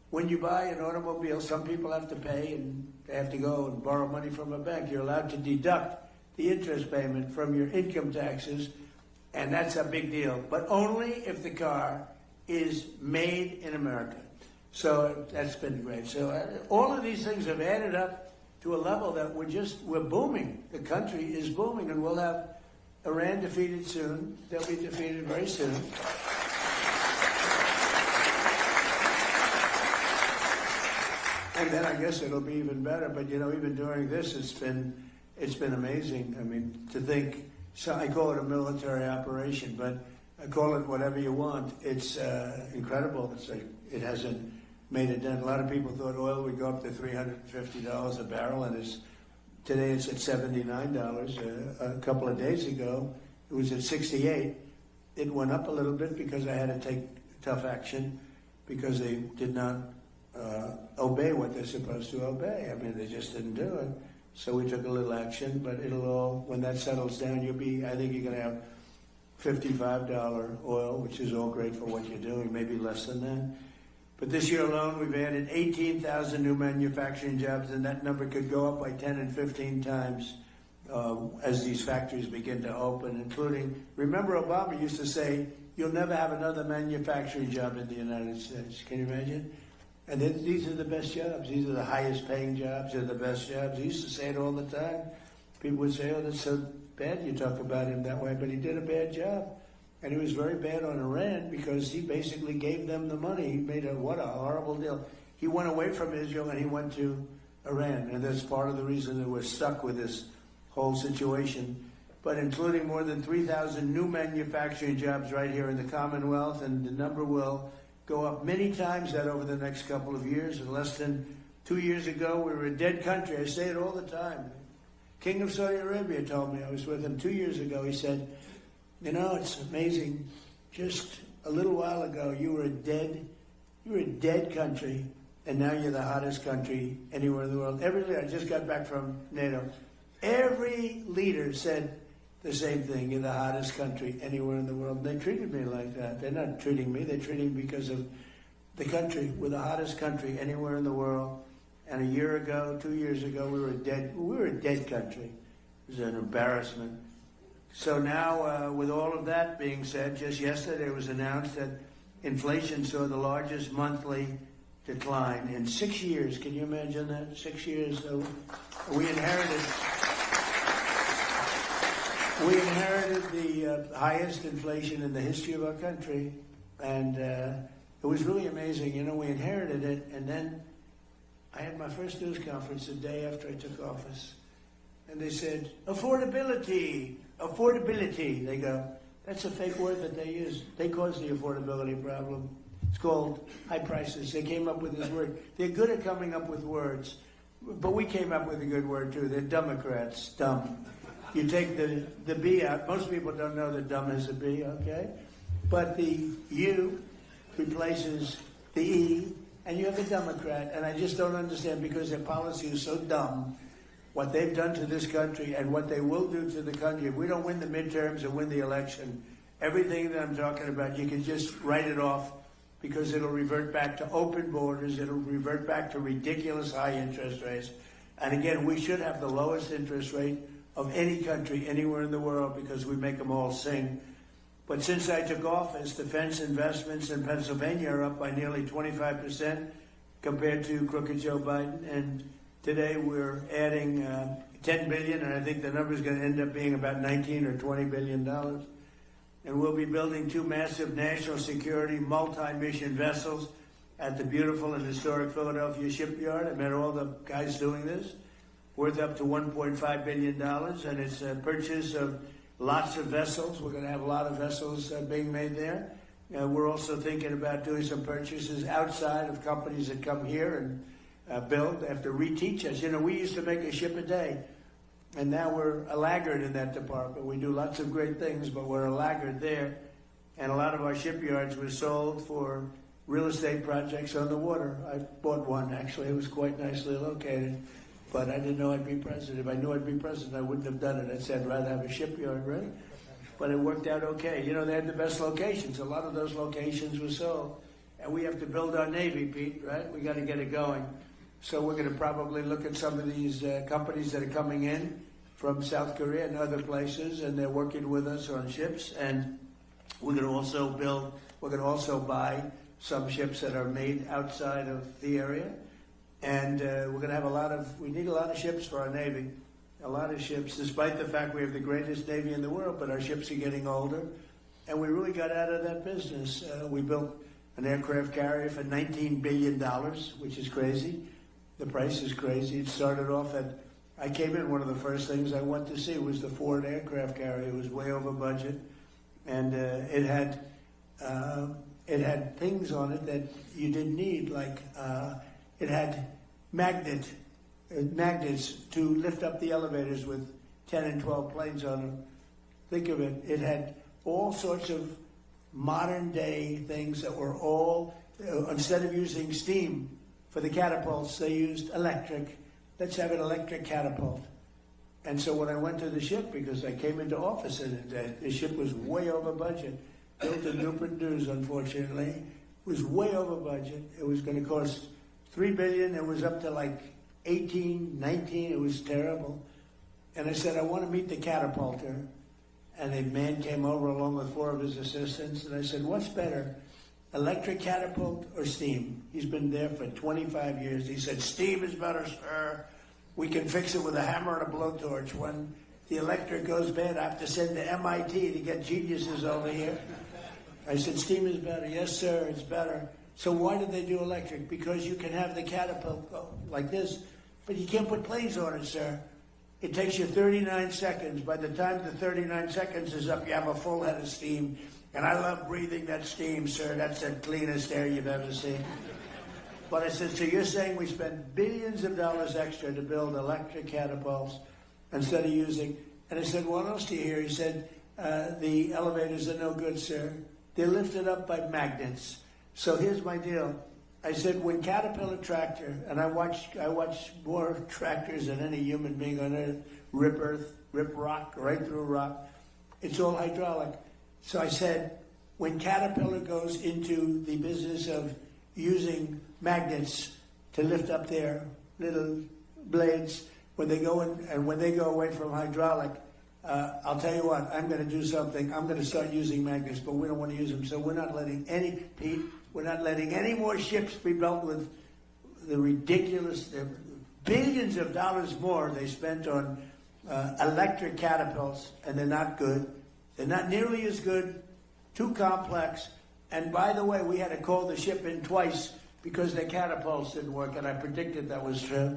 when you buy an automobile, some people have to pay and they have to go and borrow money from a bank. You're allowed to deduct the interest payment from your income taxes, and that's a big deal. But only if the car is made in America. So that's been great. So all of these things have added up to a level that we're booming. The country is booming, and we'll have Iran defeated soon. They'll be defeated very soon. And then I guess it'll be even better. But you know, even during this, it's been amazing. I mean, to think. So I call it a military operation, but I call it whatever you want. It's incredible. It hasn't made a dent. A lot of people thought oil would go up to $350 a barrel, and today it's at $79. A couple of days ago, it was at $68. It went up a little bit because I had to take tough action because they did not obey what they're supposed to obey. I mean, they just didn't do it. So we took a little action, but when that settles down, I think you're going to have $55 oil, which is all great for what you're doing, maybe less than that. But this year alone, we've added 18,000 new manufacturing jobs, and that number could go up by 10 and 15 times as these factories begin to open, including, remember Obama used to say, you'll never have another manufacturing job in the United States. Can you imagine? And these are the best jobs. These are the highest paying jobs. They're the best jobs. He used to say it all the time. People would say, oh, that's so bad you talk about him that way. But he did a bad job. And he was very bad on Iran because he basically gave them the money. He made what a horrible deal. He went away from Israel and he went to Iran. And that's part of the reason that we're stuck with this whole situation. But including more than 3,000 new manufacturing jobs right here in the Commonwealth. And the number will go up many times that over the next couple of years. And less than 2 years ago, we were a dead country. I say it all the time. King of Saudi Arabia told me, I was with him 2 years ago, he said, you know, it's amazing. Just a little while ago, you were a dead country, and now you're the hottest country anywhere in the world. I just got back from NATO. Every leader said the same thing. You're the hottest country anywhere in the world. They treated me like that. They're not treating me. They're treating me because of the country. We're the hottest country anywhere in the world. And a year ago, 2 years ago, we were a dead country. It was an embarrassment. So now, with all of that being said, just yesterday it was announced that inflation saw the largest monthly decline in 6 years. Can you imagine that? 6 years. So we inherited the highest inflation in the history of our country, and it was really amazing. You know, we inherited it, and then I had my first news conference the day after I took office, and they said, affordability, affordability. They go, that's a fake word that they use. They caused the affordability problem. It's called high prices. They came up with this word. They're good at coming up with words, but we came up with a good word too. They're Democrats, dumb. You take the B out. Most people don't know that dumb has a B, okay? But the U replaces the E, and you have a Democrat, and I just don't understand because their policy is so dumb, what they've done to this country and what they will do to the country. If we don't win the midterms or win the election, everything that I'm talking about, you can just write it off because it'll revert back to open borders, it'll revert back to ridiculous high interest rates. And again, we should have the lowest interest rate of any country anywhere in the world because we make them all sing. But since I took office, defense investments in Pennsylvania are up by nearly 25% compared to crooked Joe Biden. And today we're adding $10 billion, and I think the number is going to end up being about $19 or $20 billion. And we'll be building 2 massive national security multi-mission vessels at the beautiful and historic Philadelphia shipyard. I met all the guys doing this, worth up to $1.5 billion, and it's a purchase of lots of vessels. We're going to have a lot of vessels being made there. We're also thinking about doing some purchases outside of companies that come here and build. They have to reteach us. You know, we used to make a ship a day, and now we're a laggard in that department. We do lots of great things, but we're a laggard there. And a lot of our shipyards were sold for real estate projects on the water. I bought one, actually. It was quite nicely located. But I didn't know I'd be president. If I knew I'd be president, I wouldn't have done it. I'd said I'd rather have a shipyard, right? But it worked out okay. You know, they had the best locations. A lot of those locations were sold. And we have to build our Navy, Pete, right? We got to get it going. So we're going to probably look at some of these companies that are coming in from South Korea and other places, and they're working with us on ships. And we're going to also buy some ships that are made outside of the area. And we're going to have we need a lot of ships for our Navy, a lot of ships, despite the fact we have the greatest Navy in the world, but our ships are getting older. And we really got out of that business. We built an aircraft carrier for $19 billion, which is crazy. The price is crazy. It started off I came in, one of the first things I went to see was the Ford aircraft carrier. It was way over budget. And it had things on it that you didn't need, like it had magnets to lift up the elevators with 10 and 12 planes on them. Think of it. It had all sorts of modern day things that were all, instead of using steam for the catapults, they used electric. Let's have an electric catapult. And so when I went to the ship, because I came into office in it, the ship was way over budget. Built in Newport News, unfortunately. It was way over budget. It was going to cost $3 billion. It was up to like 18, 19. It was terrible. And I said, I want to meet the catapulter. And a man came over along with 4 of his assistants. And I said, what's better, electric catapult or steam? He's been there for 25 years. He said, steam is better, sir. We can fix it with a hammer and a blowtorch. When the electric goes bad, I have to send to MIT to get geniuses over here. I said, steam is better. Yes, sir, it's better. So why did they do electric? Because you can have the catapult go like this, but you can't put planes on it, sir. It takes you 39 seconds. By the time the 39 seconds is up, you have a full head of steam. And I love breathing that steam, sir. That's the cleanest air you've ever seen. But I said, so you're saying we spend billions of dollars extra to build electric catapults instead of using... And I said, what else do you hear? He said, the elevators are no good, sir. They're lifted up by magnets. So here's my deal. I said, when Caterpillar tractor, and I watch more tractors than any human being on earth, rip rock, right through rock. It's all hydraulic. So I said, when Caterpillar goes into the business of using magnets to lift up their little blades, when they go in and when they go away from hydraulic, I'll tell you what, I'm going to do something. I'm going to start using magnets, but we don't want to use them. So we're not letting Pete, We're not letting any more ships be built with the ridiculous billions of dollars more they spent on electric catapults, and they're not good. They're not nearly as good, too complex. And by the way, we had to call the ship in twice because their catapults didn't work, and I predicted that was true.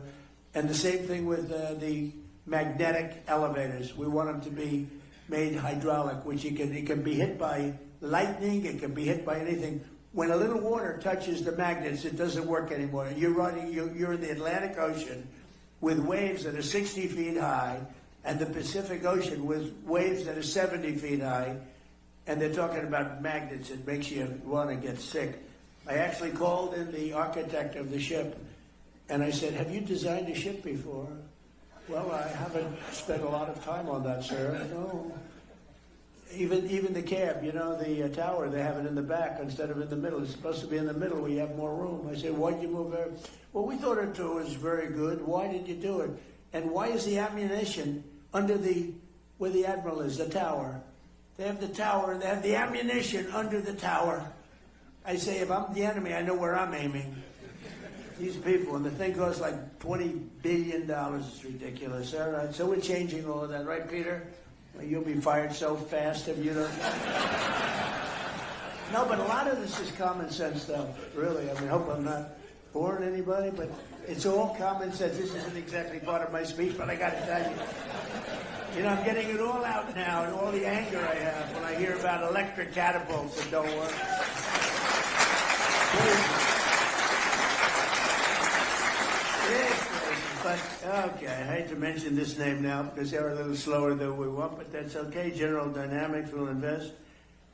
And the same thing with the magnetic elevators. We want them to be made hydraulic, which it can be hit by lightning, it can be hit by anything. When a little water touches the magnets, it doesn't work anymore. You're in the Atlantic Ocean with waves that are 60 feet high, and the Pacific Ocean with waves that are 70 feet high, and they're talking about magnets. It makes you want to get sick. I actually called in the architect of the ship, and I said, have you designed a ship before? Well, I haven't spent a lot of time on that, sir. No. Even the cab, the tower, they have it in the back instead of in the middle. It's supposed to be in the middle where you have more room. I said, why'd you move there? Well, we thought it was very good. Why did you do it? And why is the ammunition under where the admiral is, the tower? They have the tower, and they have the ammunition under the tower. I say, if I'm the enemy, I know where I'm aiming. These people, and the thing costs like $20 billion. It's ridiculous. All right, so we're changing all of that, right, Peter? Well, you'll be fired so fast if you don't. No, but a lot of this is common sense stuff, really. I mean, I hope I'm not boring anybody, but it's all common sense. This isn't exactly part of my speech, but I got to tell you. I'm getting it all out now, and all the anger I have when I hear about electric catapults that don't work. But, okay, I hate to mention this name now because they're a little slower than we want, but that's okay. General Dynamics will invest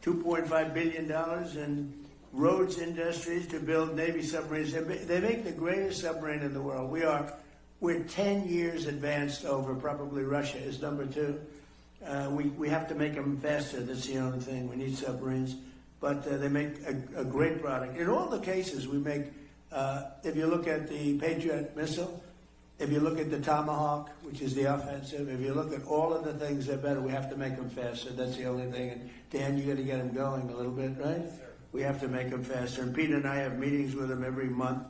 $2.5 billion in Rhodes Industries to build Navy submarines. They make the greatest submarine in the world. We're 10 years advanced over probably Russia is number 2. We have to make them faster. That's the only thing. We need submarines. But they make a great product. In all the cases we make, if you look at the Patriot missile, if you look at the Tomahawk, which is the offensive, if you look at all of the things that are better, we have to make them faster. That's the only thing. And Dan, you got to get them going a little bit, right? Yes, sir. We have to make them faster. And Peter and I have meetings with them every month,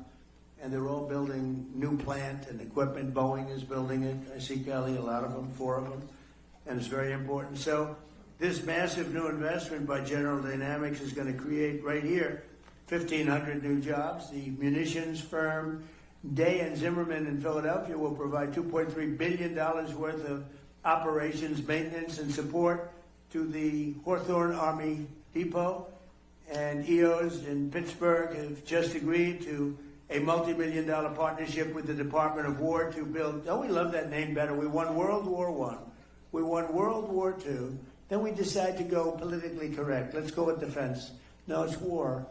and they're all building new plant and equipment. Boeing is building it. I see Kelly, a lot of them, 4 of them, and it's very important. So this massive new investment by General Dynamics is going to create right here 1,500 new jobs. The munitions firm Day and Zimmerman in Philadelphia will provide $2.3 billion worth of operations, maintenance, and support to the Hawthorne Army Depot. And EOS in Pittsburgh have just agreed to a multi-million-dollar partnership with the Department of War to build. Don't we love that name better? We won World War I. We won World War II. Then we decide to go politically correct. Let's go with defense. No, it's war.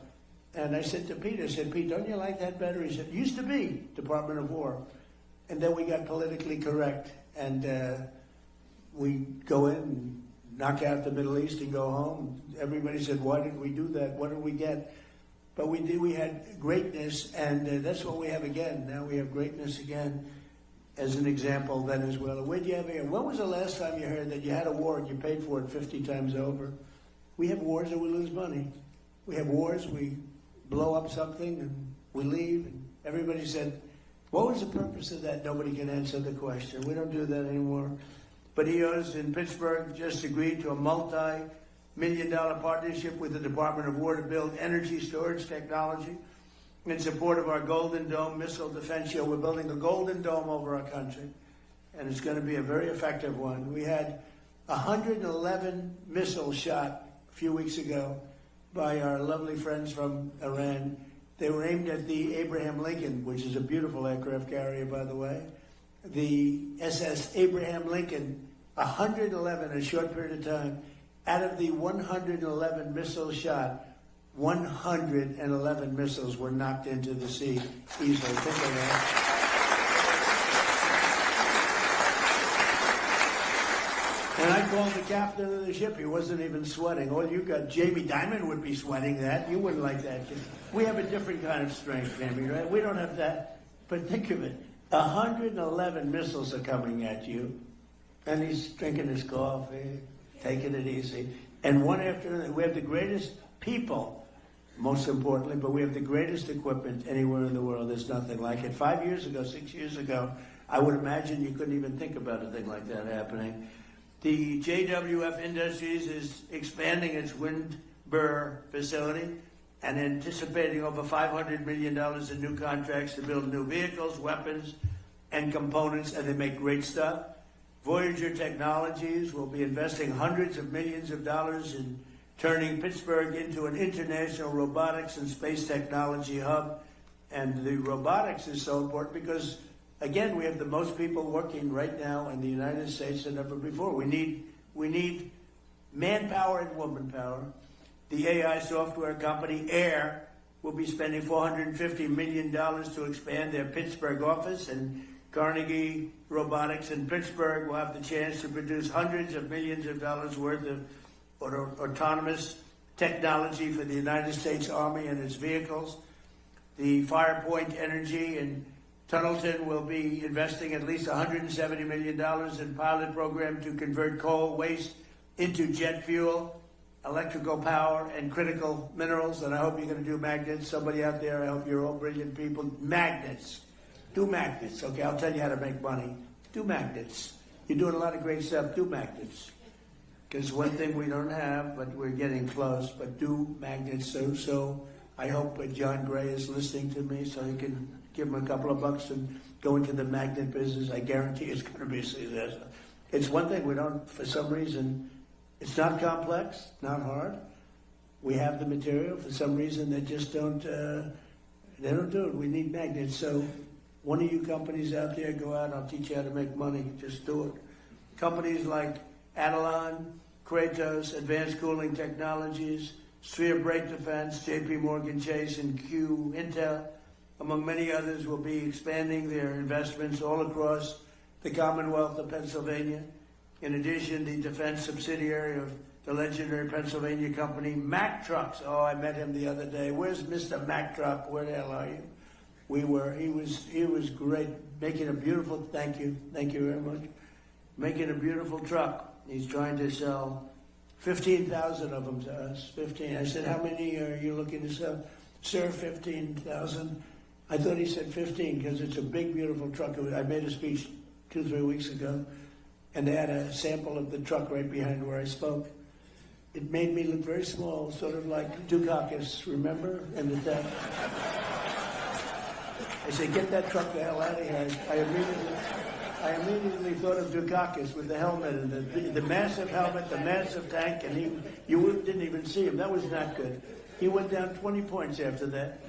And I said to Pete, Pete, don't you like that better? He said, used to be Department of War. And then we got politically correct. And we go in and knock out the Middle East and go home. Everybody said, why did we do that? What did we get? But we did. We had greatness, and that's what we have again. Now we have greatness again. As an example, Venezuela. Where do you have here? When was the last time you heard that you had a war and you paid for it 50 times over? We have wars and we lose money. We have wars, we blow up something and we leave. And everybody said, what was the purpose of that? Nobody can answer the question. We don't do that anymore. But EOS in Pittsburgh just agreed to a multi-million-dollar partnership with the Department of War to build energy storage technology in support of our Golden Dome missile defense shield. We're building a Golden Dome over our country, and it's going to be a very effective one. We had 111 missiles shot a few weeks ago by our lovely friends from Iran. They were aimed at the Abraham Lincoln, which is a beautiful aircraft carrier, by the way. The SS Abraham Lincoln, 111 in a short period of time. Out of the 111 missiles shot, 111 missiles were knocked into the sea easily. Think of that. And I called the captain of the ship. He wasn't even sweating. Oh, you got Jamie Dimon would be sweating that. You wouldn't like that. We have a different kind of strength, Jamie, right? We don't have that. But think of it. 111 missiles are coming at you. And he's drinking his coffee, taking it easy. And one after another, we have the greatest people most importantly, but we have the greatest equipment anywhere in the world. There's nothing like it. 5 years ago, 6 years ago, I would imagine you couldn't even think about a thing like that happening. The JWF Industries is expanding its Windber facility and anticipating over $500 million in new contracts to build new vehicles, weapons, and components, and they make great stuff. Voyager Technologies will be investing hundreds of millions of dollars in turning Pittsburgh into an international robotics and space technology hub. And the robotics is so important because, again, we have the most people working right now in the United States than ever before. We need manpower and woman power. The AI software company Air will be spending $450 million to expand their Pittsburgh office, and Carnegie Robotics in Pittsburgh will have the chance to produce hundreds of millions of dollars worth of autonomous technology for the United States Army and its vehicles. The Firepoint Energy in Tunnelton will be investing at least $170 million in pilot program to convert coal waste into jet fuel, electrical power, and critical minerals. And I hope you're going to do magnets. Somebody out there, I hope you're all brilliant people. Magnets. Do magnets. Okay, I'll tell you how to make money. Do magnets. You're doing a lot of great stuff. Do magnets. Because one thing we don't have, but we're getting close, but do magnets. So I hope John Gray is listening to me so he can give him a couple of bucks and go into the magnet business. I guarantee it's going to be a success. It's one thing we don't, for some reason, it's not complex, not hard. We have the material. For some reason, they just don't, they don't do it. We need magnets. So one of you companies out there, go out, I'll teach you how to make money. Just do it. Companies like Adelon, Kratos, Advanced Cooling Technologies, Sphere Brake Defense, JP Morgan Chase, and Q Intel, among many others, will be expanding their investments all across the Commonwealth of Pennsylvania. In addition, the defense subsidiary of the legendary Pennsylvania company, Mack Trucks. Oh, I met him the other day. Where's Mr. Mack Truck? Where the hell are you? He was great, making a beautiful, thank you very much, making a beautiful truck. He's trying to sell 15,000 of them to us, 15. I said, how many are you looking to sell? Sir, 15,000. I thought he said 15 because it's a big, beautiful truck. I made a speech 2-3 weeks ago, and they had a sample of the truck right behind where I spoke. It made me look very small, sort of like Dukakis, remember? And the deck. I said, get that truck the hell out of here. I immediately thought of Dukakis with the helmet and the massive helmet, the massive tank, and you didn't even see him. That was not good. He went down 20 points after that.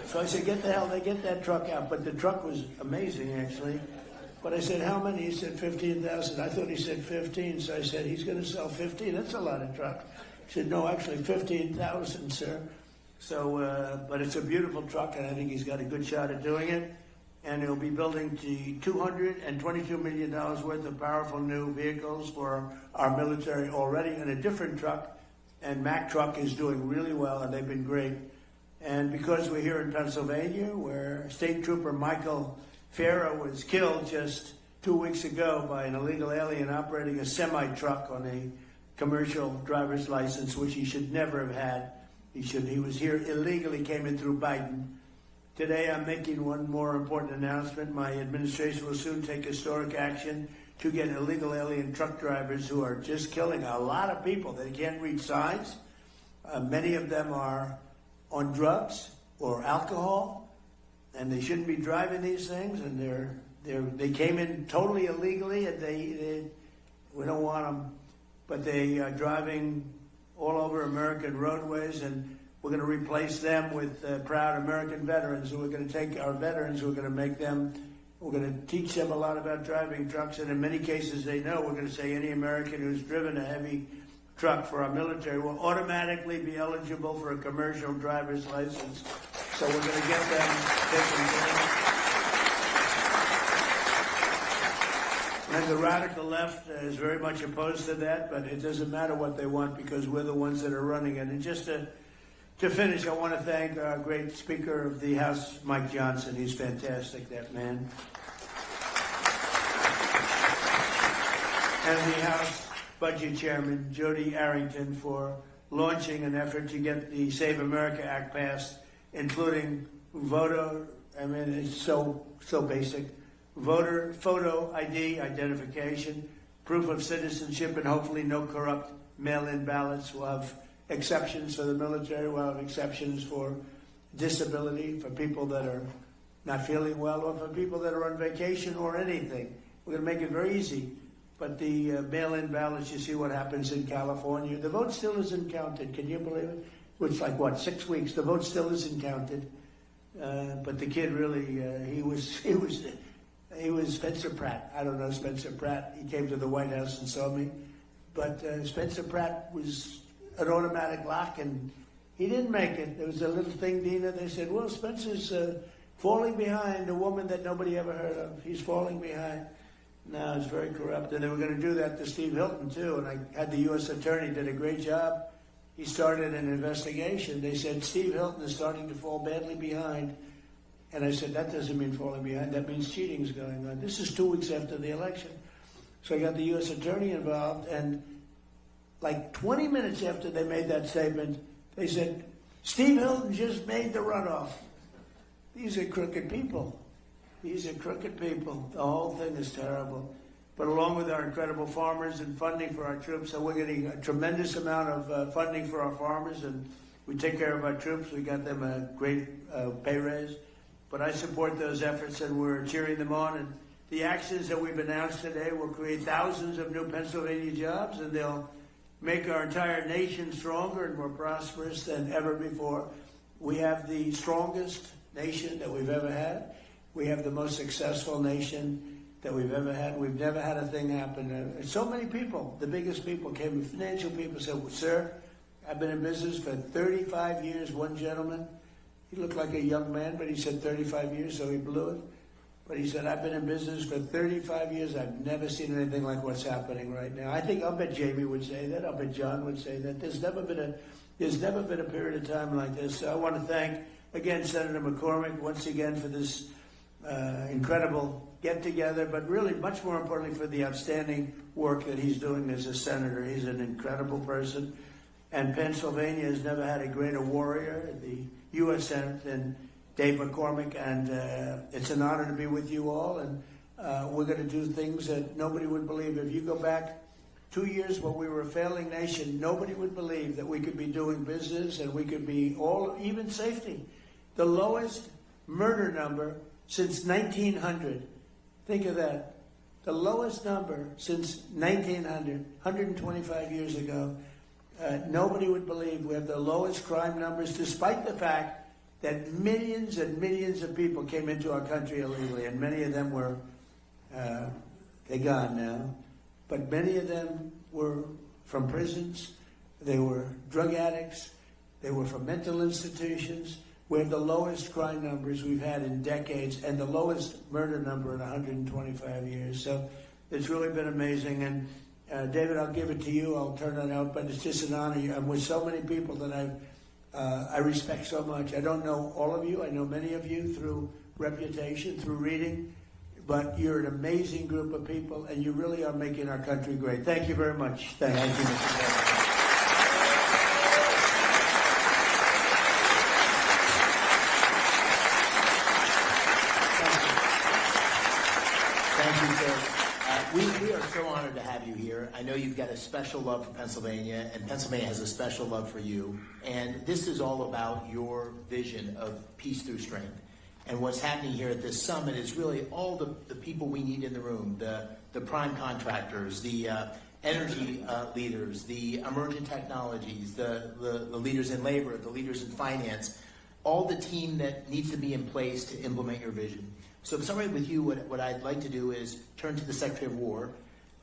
So I said, get that truck out. But the truck was amazing, actually. But I said, how many? He said 15,000. I thought he said 15. So I said, he's going to sell 15. That's a lot of trucks. He said, no, actually 15,000, sir. So, but it's a beautiful truck, and I think he's got a good shot at doing it. And he'll be building $222 million worth of powerful new vehicles for our military already in a different truck. And Mack Truck is doing really well, and they've been great. And because we're here in Pennsylvania, where State Trooper Michael Farah was killed just 2 weeks ago by an illegal alien operating a semi-truck on a commercial driver's license, which he should never have had. He was here illegally, came in through Biden. Today, I'm making one more important announcement. My administration will soon take historic action to get illegal alien truck drivers who are just killing a lot of people. They can't read signs. Many of them are on drugs or alcohol, and they shouldn't be driving these things. And they came in totally illegally, and we don't want them, but they are driving all over American roadways, and we're going to replace them with proud American veterans. So we're going to take our veterans, we're going to teach them a lot about driving trucks, and in many cases they know. We're going to say any American who's driven a heavy truck for our military will automatically be eligible for a commercial driver's license. So we're going to get them taken care. And the radical left is very much opposed to that, but it doesn't matter what they want because we're the ones that are running it. And just to finish, I want to thank our great Speaker of the House, Mike Johnson. He's fantastic, that man. And the House Budget Chairman, Jody Arrington, for launching an effort to get the Save America Act passed, including voter, I mean, it's so basic, voter photo ID identification, proof of citizenship, and hopefully no corrupt mail-in ballots. We'll have exceptions for the military. We'll have exceptions for disability, for people that are not feeling well, or for people that are on vacation or anything. We're going to make it very easy. But the mail-in ballots, you see what happens in California. The vote still isn't counted. Can you believe it? It's like, what, 6 weeks? The vote still isn't counted. But the kid really, he was Spencer Pratt. I don't know Spencer Pratt. He came to the White House and saw me. But Spencer Pratt was an automatic lock, and he didn't make it. There was a little thing, Dina. They said, well, Spencer's falling behind a woman that nobody ever heard of. He's falling behind. No, it's very corrupt. And they were going to do that to Steve Hilton, too. And I had the U.S. attorney, did a great job. He started an investigation. They said, Steve Hilton is starting to fall badly behind. And I said, that doesn't mean falling behind. That means cheating is going on. This is 2 weeks after the election. So I got the U.S. attorney involved. And like 20 minutes after they made that statement, they said, Steve Hilton just made the runoff. These are crooked people. These are crooked people. The whole thing is terrible. But along with our incredible farmers and funding for our troops, so we're getting a tremendous amount of funding for our farmers, and we take care of our troops. We got them a great pay raise. But I support those efforts, and we're cheering them on. And the actions that we've announced today will create thousands of new Pennsylvania jobs, and they'll make our entire nation stronger and more prosperous than ever before. We have the strongest nation that we've ever had. We have the most successful nation that we've ever had. We've never had a thing happen. So many people, the biggest people came, financial people said, well, sir, I've been in business for 35 years. One gentleman, he looked like a young man, but he said 35 years, so he blew it. But he said, I've been in business for 35 years. I've never seen anything like what's happening right now. I'll bet Jamie would say that. I'll bet John would say that. There's never been a period of time like this. So I want to thank, again, Senator McCormick, once again, for this incredible get-together, but really, much more importantly, for the outstanding work that he's doing as a senator. He's an incredible person. And Pennsylvania has never had a greater warrior in the U.S. Senate than Dave McCormick, and it's an honor to be with you all, and we're going to do things that nobody would believe. If you go back 2 years when we were a failing nation, nobody would believe that we could be doing business and we could be even safety. The lowest murder number since 1900. Think of that. The lowest number since 1900, 125 years ago. Nobody would believe we have the lowest crime numbers, despite the fact that millions and millions of people came into our country illegally, and many of them were, they're gone now, but many of them were from prisons, they were drug addicts, they were from mental institutions. We have the lowest crime numbers we've had in decades, and the lowest murder number in 125 years. So it's really been amazing. And David, I'll give it to you. I'll turn it out, but it's just an honor. I'm with so many people that I respect so much. I don't know all of you. I know many of you through reputation, through reading, but you're an amazing group of people, and you really are making our country great. Thank you very much. Thank you, Mr. President. We are so honored to have you here. I know you've got a special love for Pennsylvania, and Pennsylvania has a special love for you. And this is all about your vision of peace through strength. And what's happening here at this summit is really all the people we need in the room, the prime contractors, the energy leaders, the emerging technologies, the leaders in labor, the leaders in finance, all the team that needs to be in place to implement your vision. So if somebody with you, what I'd like to do is turn to the Secretary of War,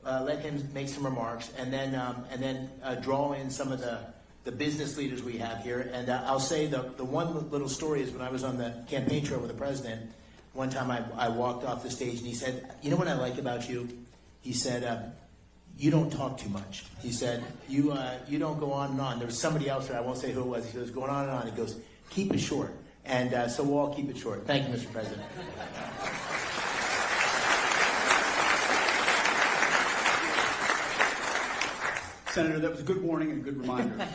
let him make some remarks, and then draw in some of the business leaders we have here. And I'll say the one little story is when I was on the campaign trail with the president, one time I walked off the stage and he said, you know what I like about you? He said, you don't talk too much. He said, you don't go on and on. There was somebody else there, I won't say who it was, he was going on and on. He goes, keep it short. And so we'll all keep it short. Thank you, Mr. President. Senator, that was a good warning and a good reminder.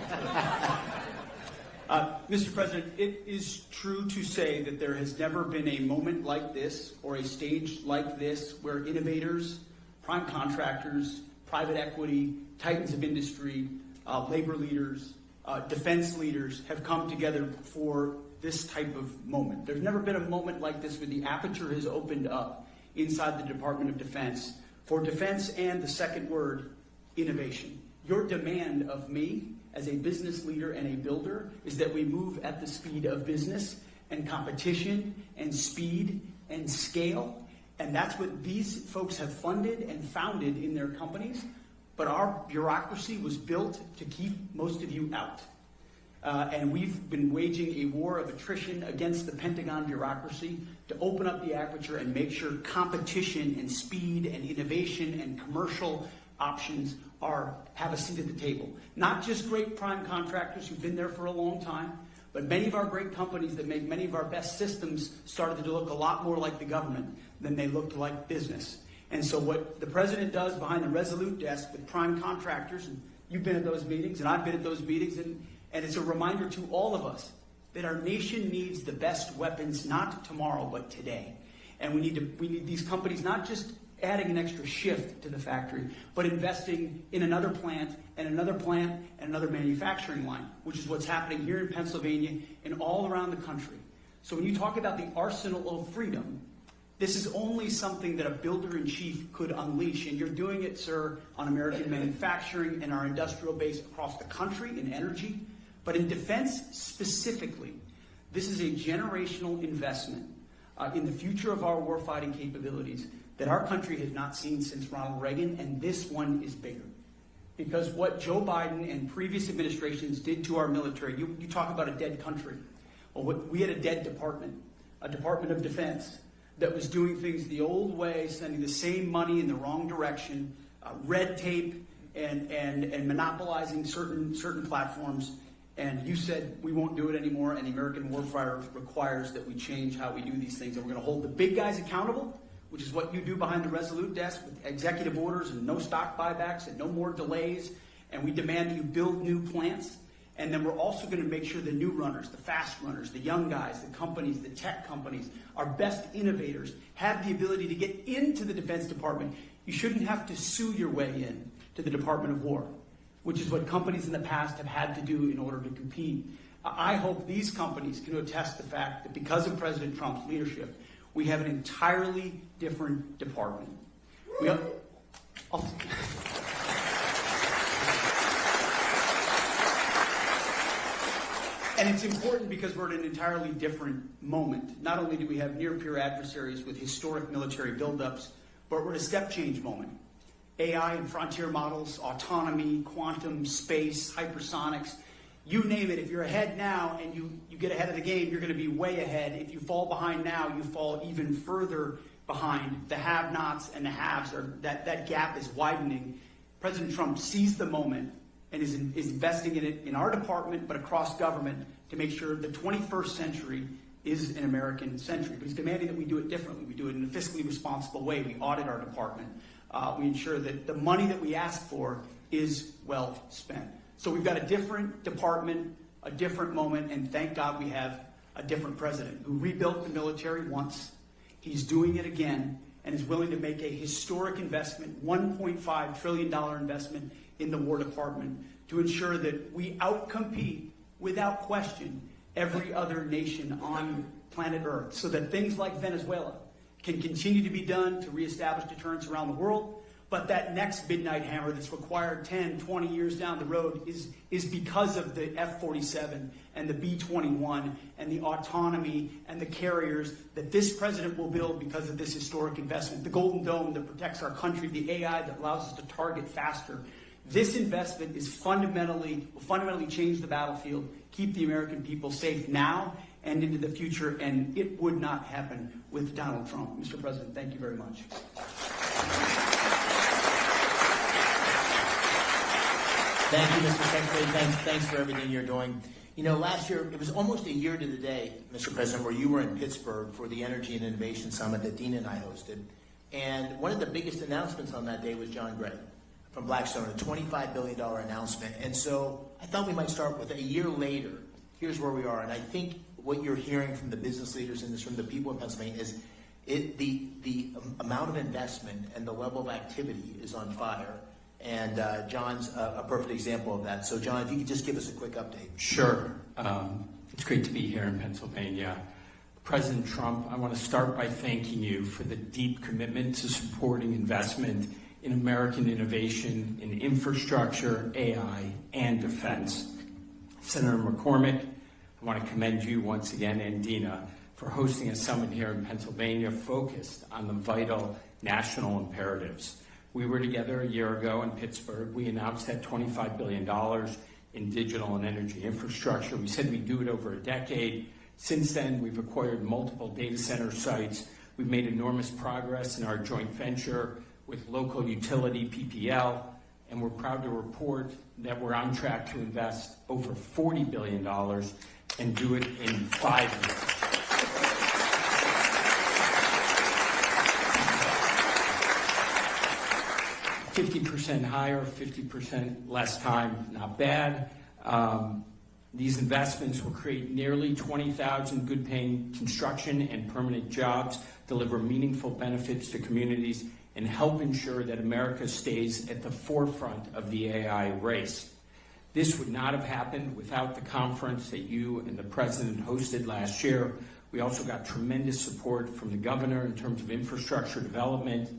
Mr. President, it is true to say that there has never been a moment like this or a stage like this where innovators, prime contractors, private equity, titans of industry, labor leaders, defense leaders have come together for this type of moment. There's never been a moment like this where the aperture has opened up inside the Department of Defense for defense and the second word, innovation. Your demand of me as a business leader and a builder is that we move at the speed of business and competition and speed and scale. And that's what these folks have funded and founded in their companies. But our bureaucracy was built to keep most of you out. And we've been waging a war of attrition against the Pentagon bureaucracy to open up the aperture and make sure competition and speed and innovation and commercial options have a seat at the table. Not just great prime contractors who've been there for a long time, but many of our great companies that make many of our best systems started to look a lot more like the government than they looked like business. And so what the president does behind the Resolute desk with prime contractors, and you've been at those meetings, and I've been at those meetings, and it's a reminder to all of us that our nation needs the best weapons, not tomorrow, but today. And we need these companies not just adding an extra shift to the factory, but investing in another plant and another plant and another manufacturing line, which is what's happening here in Pennsylvania and all around the country. So when you talk about the arsenal of freedom, this is only something that a builder-in-chief could unleash, and you're doing it, sir, on American manufacturing and our industrial base across the country in energy. But in defense specifically, this is a generational investment in the future of our warfighting capabilities that our country has not seen since Ronald Reagan, and this one is bigger. Because what Joe Biden and previous administrations did to our military, you talk about a dead country. Well, we had a dead department, a Department of Defense, that was doing things the old way, sending the same money in the wrong direction, red tape, and monopolizing certain platforms. And you said we won't do it anymore, and the American warfighter requires that we change how we do these things. And we're going to hold the big guys accountable, which is what you do behind the Resolute desk with executive orders and no stock buybacks and no more delays. And we demand that you build new plants. And then we're also going to make sure the new runners, the fast runners, the young guys, the companies, the tech companies, our best innovators have the ability to get into the Defense Department. You shouldn't have to sue your way in to the Department of War, which is what companies in the past have had to do in order to compete. I hope these companies can attest the fact that because of President Trump's leadership, we have an entirely different department. And it's important because we're at an entirely different moment. Not only do we have near-peer adversaries with historic military buildups, but we're at a step-change moment. AI and frontier models, autonomy, quantum, space, hypersonics, you name it. If you're ahead now and you get ahead of the game, you're going to be way ahead. If you fall behind now, you fall even further behind. The have-nots and the haves, that gap is widening. President Trump sees the moment and is investing in it in our department, but across government, to make sure the 21st century is an American century. But he's demanding that we do it differently. We do it in a fiscally responsible way. We audit our department. We ensure that the money that we ask for is well spent. So we've got a different department, a different moment, and thank God we have a different president who rebuilt the military once. He's doing it again and is willing to make a historic investment, $1.5 trillion investment in the War Department to ensure that we outcompete, without question, every other nation on planet Earth, so that things like Venezuela can continue to be done to reestablish deterrence around the world. But that next midnight hammer that's required 10, 20 years down the road is because of the F-47 and the B-21 and the autonomy and the carriers that this president will build because of this historic investment. The Golden Dome that protects our country, the AI that allows us to target faster. This investment will fundamentally change the battlefield, keep the American people safe now and into the future, and it would not happen with Donald Trump. Mr. President, thank you very much. Thank you, Mr. Secretary. Thanks for everything you're doing. You know, last year, it was almost a year to the day, Mr. President, where you were in Pittsburgh for the Energy and Innovation Summit that Dina and I hosted. And one of the biggest announcements on that day was John Gray, from Blackstone, a $25 billion announcement. And so I thought we might start with a year later. Here's where we are. And I think what you're hearing from the business leaders in this room, the people in Pennsylvania, is the amount of investment and the level of activity is on fire. And John's a perfect example of that. So John, if you could just give us a quick update. Sure. It's great to be here in Pennsylvania. President Trump, I want to start by thanking you for the deep commitment to supporting investment in American innovation in infrastructure, AI, and defense. Senator McCormick, I want to commend you once again, and Dina, for hosting a summit here in Pennsylvania focused on the vital national imperatives. We were together a year ago in Pittsburgh. We announced that $25 billion in digital and energy infrastructure. We said we'd do it over a decade. Since then, we've acquired multiple data center sites. We've made enormous progress in our joint venture with local utility PPL, and we're proud to report that we're on track to invest over $40 billion and do it in 5 years. 50% higher, 50% less time, not bad. These investments will create nearly 20,000 good-paying construction and permanent jobs, deliver meaningful benefits to communities, and help ensure that America stays at the forefront of the AI race. This would not have happened without the conference that you and the President hosted last year. We also got tremendous support from the governor in terms of infrastructure development.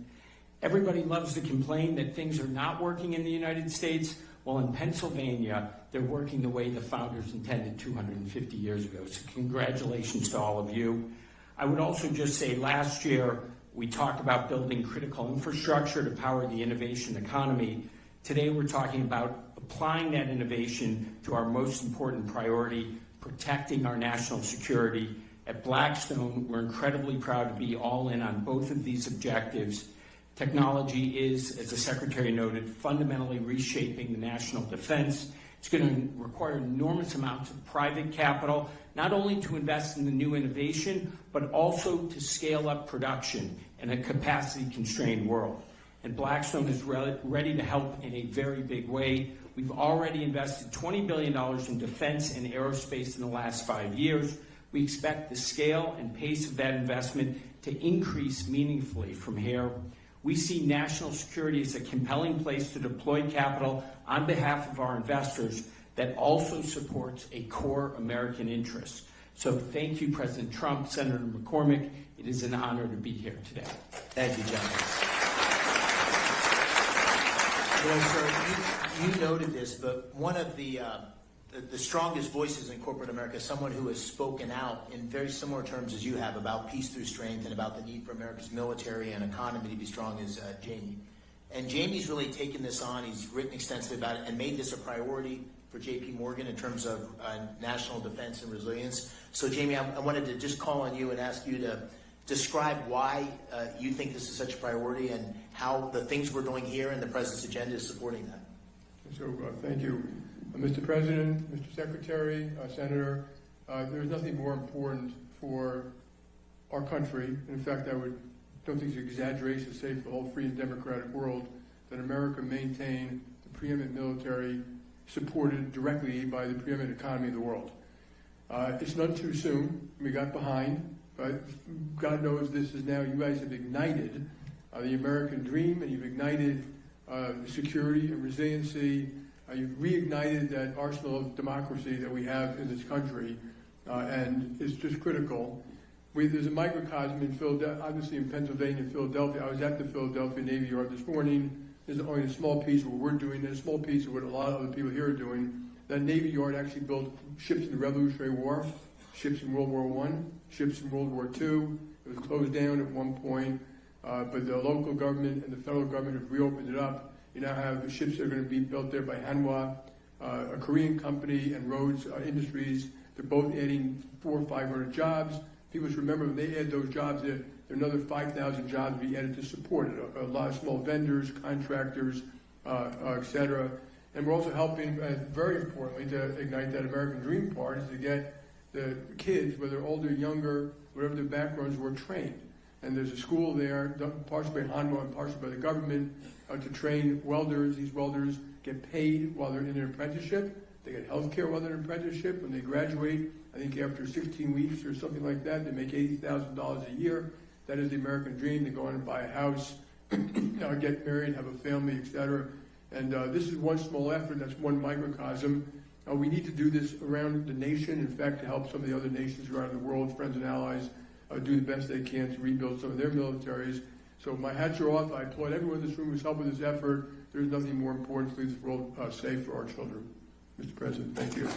Everybody loves to complain that things are not working in the United States. Well, in Pennsylvania, they're working the way the founders intended 250 years ago. So congratulations to all of you. I would also just say last year, we talked about building critical infrastructure to power the innovation economy. Today, we're talking about applying that innovation to our most important priority, protecting our national security. At Blackstone, we're incredibly proud to be all in on both of these objectives. Technology is, as the Secretary noted, fundamentally reshaping the national defense. It's going to require enormous amounts of private capital, not only to invest in the new innovation, but also to scale up production in a capacity-constrained world. And Blackstone is ready to help in a very big way. We've already invested $20 billion in defense and aerospace in the last 5 years. We expect the scale and pace of that investment to increase meaningfully from here. We see national security as a compelling place to deploy capital on behalf of our investors that also supports a core American interest. So thank you, President Trump, Senator McCormick. It is an honor to be here today. Thank you, John. Well, sir, you noted this, but one of the strongest voices in corporate America, someone who has spoken out in very similar terms as you have about peace through strength and about the need for America's military and economy to be strong, is Jamie. And Jamie's really taken this on. He's written extensively about it and made this a priority for J.P. Morgan in terms of national defense and resilience. So, Jamie, I wanted to just call on you and ask you to describe why you think this is such a priority and how the things we're doing here and the President's agenda is supporting that. So, thank you. Mr. President, Mr. Secretary, Senator, there's nothing more important for our country. In fact, don't think it's an exaggeration to say for the whole free and democratic world that America maintain the preeminent military supported directly by the preeminent economy of the world. It's not too soon. We got behind, but God knows this is now, you guys have ignited the American dream, and you've ignited security and resiliency. You've reignited that arsenal of democracy that we have in this country, and it's just critical. There's a microcosm in Philadelphia, obviously in Pennsylvania, Philadelphia. I was at the Philadelphia Navy Yard this morning. There's only a small piece of what we're doing, and a small piece of what a lot of other people here are doing. That Navy Yard actually built ships in the Revolutionary War, ships in World War I, ships in World War II. It was closed down at one point, but the local government and the federal government have reopened it up. You now have ships that are going to be built there by Hanwha, a Korean company, and Rhodes Industries. They're both adding 400 or 500 jobs. People should remember when they add those jobs, there are another 5,000 jobs to be added to support it. A lot of small vendors, contractors, et cetera. And we're also helping, very importantly, to ignite that American dream part, is to get the kids, whether older, younger, whatever their backgrounds were, trained. and there's a school there, partially by Hanwha and partially by the government, to train welders. These welders get paid while they're in an apprenticeship. They get health care while they're in an apprenticeship. When they graduate, I think after 16 weeks or something like that, they make $80,000 a year. That is the American dream. They go on and buy a house, get married, have a family, etc. And this is one small effort. That's one microcosm. We need to do this around the nation. In fact, to help some of the other nations around the world, friends and allies, do the best they can to rebuild some of their militaries. So my hats are off. I applaud everyone in this room who's helping this effort. There's nothing more important to leave this world safe for our children. Mr. President, thank you.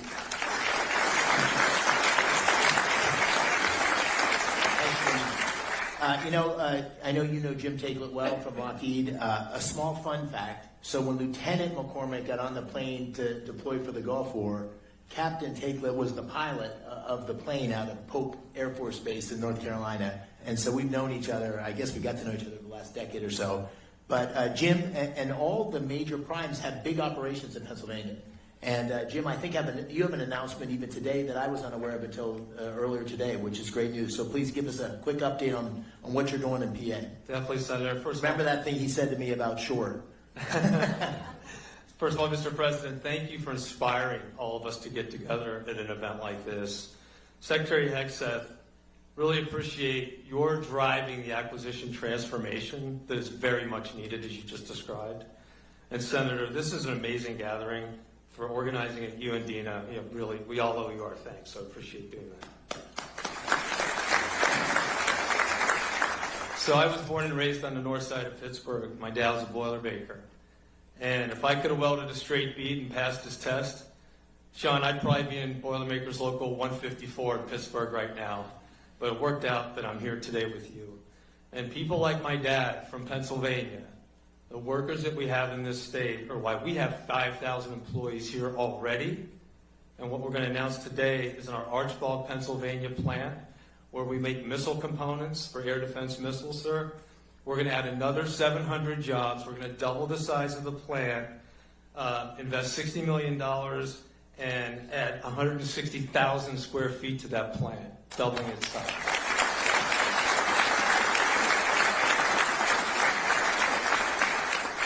I know you know Jim Takelet well from Lockheed. A small fun fact. So when Lieutenant McCormick got on the plane to deploy for the Gulf War, Captain Takelet was the pilot of the plane out of Pope Air Force Base in North Carolina. And so we've known each other. I guess we got to know each other the last decade or so. But Jim and all the major primes have big operations in Pennsylvania. And Jim, I think you have an announcement even today that I was unaware of until earlier today, which is great news. So please give us a quick update on what you're doing in PA. Definitely, Senator. Remember that thing he said to me about short. First of all, Mr. President, thank you for inspiring all of us to get together at an event like this. Secretary Hegseth, really appreciate your driving the acquisition transformation that is very much needed, as you just described. And Senator, this is an amazing gathering. For organizing it, you and Dina, really, we all owe you our thanks, so I appreciate doing that. So I was born and raised on the north side of Pittsburgh. My dad was a Boilermaker. And if I could have welded a straight bead and passed his test, Sean, I'd probably be in Boilermakers Local 154 in Pittsburgh right now. But it worked out that I'm here today with you. And people like my dad from Pennsylvania, the workers that we have in this state are why we have 5,000 employees here already. And what we're going to announce today is in our Archbald, Pennsylvania plant, where we make missile components for air defense missiles, sir. We're going to add another 700 jobs. We're going to double the size of the plant, invest $60 million, and add 160,000 square feet to that plant, doubling its size.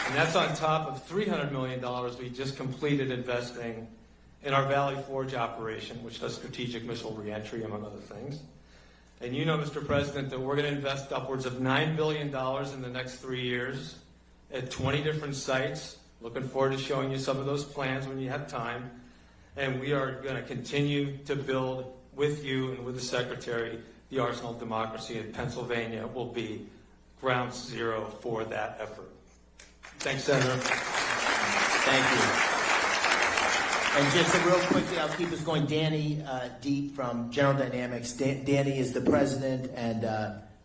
And that's on top of $300 million we just completed investing in our Valley Forge operation, which does strategic missile reentry, among other things. And you know, Mr. President, that we're going to invest upwards of $9 billion in the next 3 years at 20 different sites. Looking forward to showing you some of those plans when you have time. And we are going to continue to build with you and with the Secretary the arsenal of democracy, and Pennsylvania will be ground zero for that effort. Thanks, Senator. Thank you. And just real quickly, I'll keep us going. Danny Deep from General Dynamics. Danny is the president, and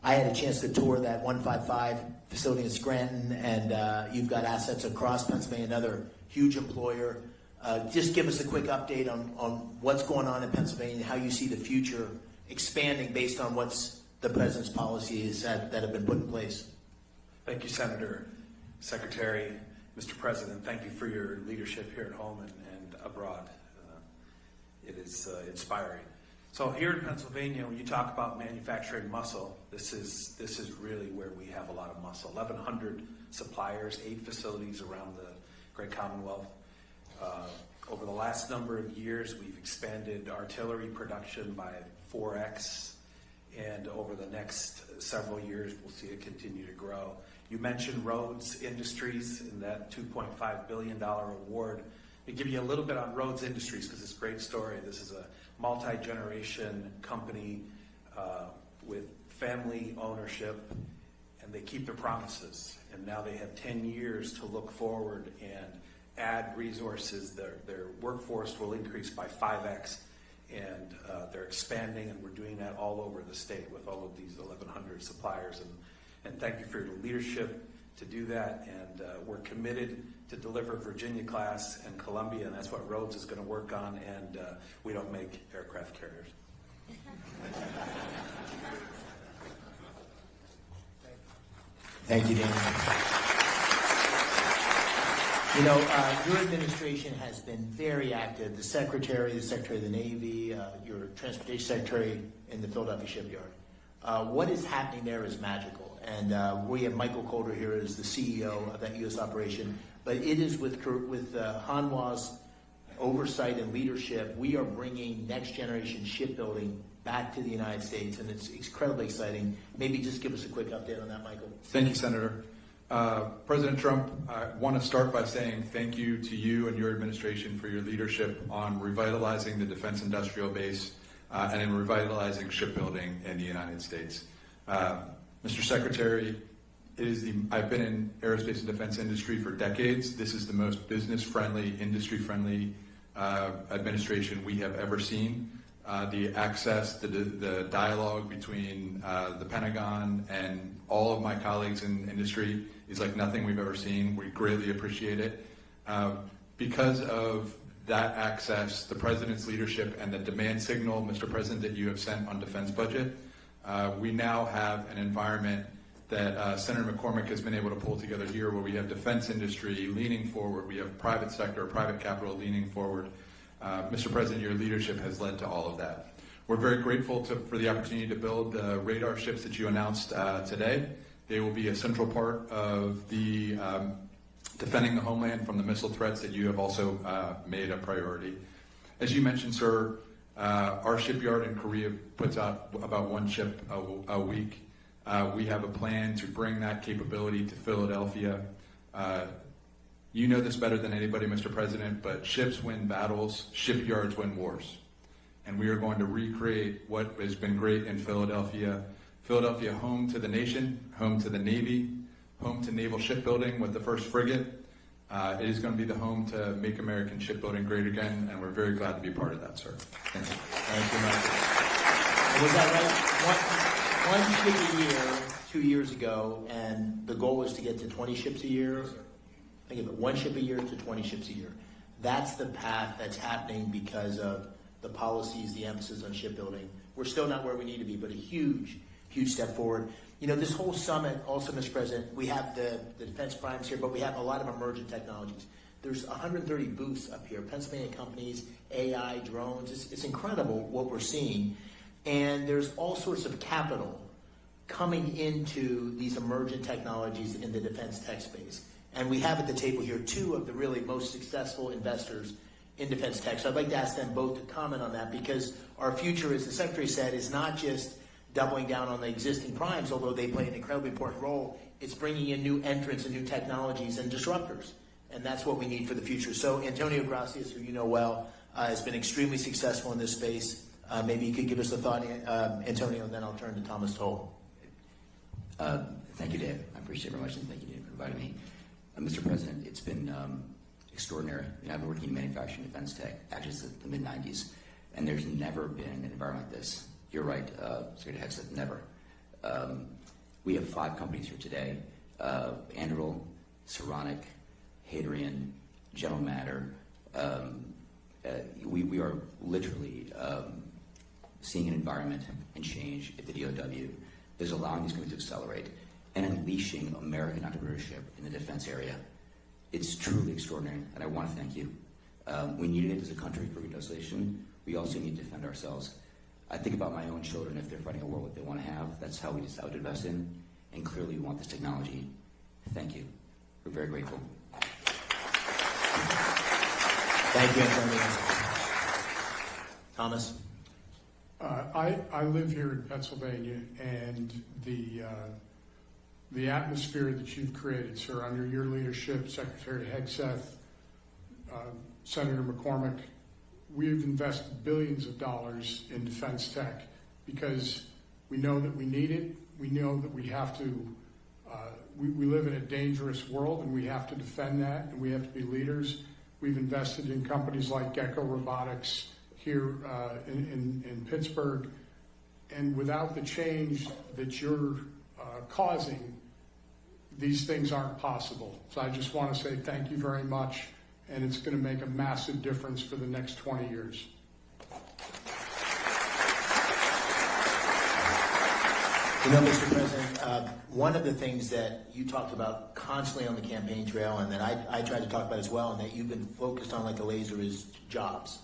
I had a chance to tour that 155 facility in Scranton, and you've got assets across Pennsylvania, another huge employer. Just give us a quick update on what's going on in Pennsylvania and how you see the future expanding based on what's the president's policies that have been put in place. Thank you, Senator, Secretary, Mr. President. Thank you for your leadership here at home and abroad. It is inspiring. So here in Pennsylvania, when you talk about manufacturing muscle, this is really where we have a lot of muscle. 1,100 suppliers, 8 facilities around the Great Commonwealth. Over the last number of years, we've expanded artillery production by 4x, and over the next several years, we'll see it continue to grow. You mentioned Rhodes Industries and that $2.5 billion award. To give you a little bit on Rhodes Industries, because it's a great story. This is a multi-generation company with family ownership, and they keep their promises. And now they have 10 years to look forward and add resources. Their workforce will increase by 5x, and they're expanding, and we're doing that all over the state with all of these 1,100 suppliers. And thank you for your leadership to do that, and we're committed to deliver Virginia-class and Columbia, and that's what Rhodes is going to work on, and we don't make aircraft carriers. Thank you, Dan. You know, your administration has been very active. The Secretary of the Navy, your Transportation Secretary in the Philadelphia shipyard. What is happening there is magical. And we have Michael Calder here as the CEO of that U.S. operation. But it is with Hanwha's oversight and leadership, we are bringing next generation shipbuilding back to the United States, and it's incredibly exciting. Maybe just give us a quick update on that, Michael. Thank you, Senator. President Trump, I want to start by saying thank you to you and your administration for your leadership on revitalizing the defense industrial base and in revitalizing shipbuilding in the United States. Mr. Secretary, I've been in aerospace and defense industry for decades. This is the most business-friendly, industry-friendly administration we have ever seen. The access, the dialogue between the Pentagon and all of my colleagues in industry is like nothing we've ever seen. We greatly appreciate it. Because of that access, the President's leadership, and the demand signal, Mr. President, that you have sent on defense budget, we now have an environment that Senator McCormick has been able to pull together here where we have defense industry leaning forward, we have private sector, private capital leaning forward. Mr. President, your leadership has led to all of that. We're very grateful for the opportunity to build the radar ships that you announced today. They will be a central part of the defending the homeland from the missile threats that you have also made a priority. As you mentioned, sir, our shipyard in Korea puts out about one ship a week. We have a plan to bring that capability to Philadelphia. You know this better than anybody, Mr. President, but ships win battles, shipyards win wars. And we are going to recreate what has been great in Philadelphia. Philadelphia, home to the nation, home to the Navy, home to naval shipbuilding with the first frigate. It is going to be the home to make American shipbuilding great again, and we're very glad to be part of that, sir. Thank you. Thank you, Michael. Was that right? One ship a year 2 years ago, and the goal was to get to 20 ships a year? Think of it, one ship a year to 20 ships a year. That's the path that's happening because of the policies, the emphasis on shipbuilding. We're still not where we need to be, but a huge, huge step forward. You know, this whole summit, also, Mr. President, we have the defense primes here, but we have a lot of emergent technologies. There's 130 booths up here, Pennsylvania companies, AI, drones. It's incredible what we're seeing. And there's all sorts of capital coming into these emergent technologies in the defense tech space. And we have at the table here two of the really most successful investors in defense tech. So I'd like to ask them both to comment on that, because our future, as the Secretary said, is not just doubling down on the existing primes, although they play an incredibly important role. It's bringing in new entrants and new technologies and disruptors. And that's what we need for the future. So Antonio Gracias, who you know well, has been extremely successful in this space. Maybe you could give us a thought, Antonio, and then I'll turn to Thomas Toll. Thank you, Dave. I appreciate it very much, and thank you, Dave, for inviting me. Mr. President, it's been extraordinary. I've been working in manufacturing defense tech actually since the mid-90s, and there's never been an environment like this. You're right, Secretary Heck said never. We have 5 companies here today, Anduril, Saronic, Hadrian, General Matter. We are literally seeing an environment and change at the DOW that is allowing these companies to accelerate and unleashing American entrepreneurship in the defense area. It's truly extraordinary, and I want to thank you. We needed it as a country for reindustrialization. We also need to defend ourselves. I think about my own children if they're fighting a war what they want to have. That's how we decide to invest in, and clearly we want this technology. Thank you. We're very grateful. Thank you, Antonio. Thomas? I live here in Pennsylvania, and the atmosphere that you've created, sir, under your leadership, Secretary Hegseth, Senator McCormick, we've invested billions of dollars in defense tech because we know that we need it. We know that we have to, we live in a dangerous world, and we have to defend that, and we have to be leaders. We've invested in companies like Gecko Robotics here in Pittsburgh, and without the change that you're causing, these things aren't possible. So I just want to say thank you very much, and it's going to make a massive difference for the next 20 years. You know, Mr. President, one of the things that you talked about constantly on the campaign trail, and that I tried to talk about as well, and that you've been focused on like a laser, is jobs.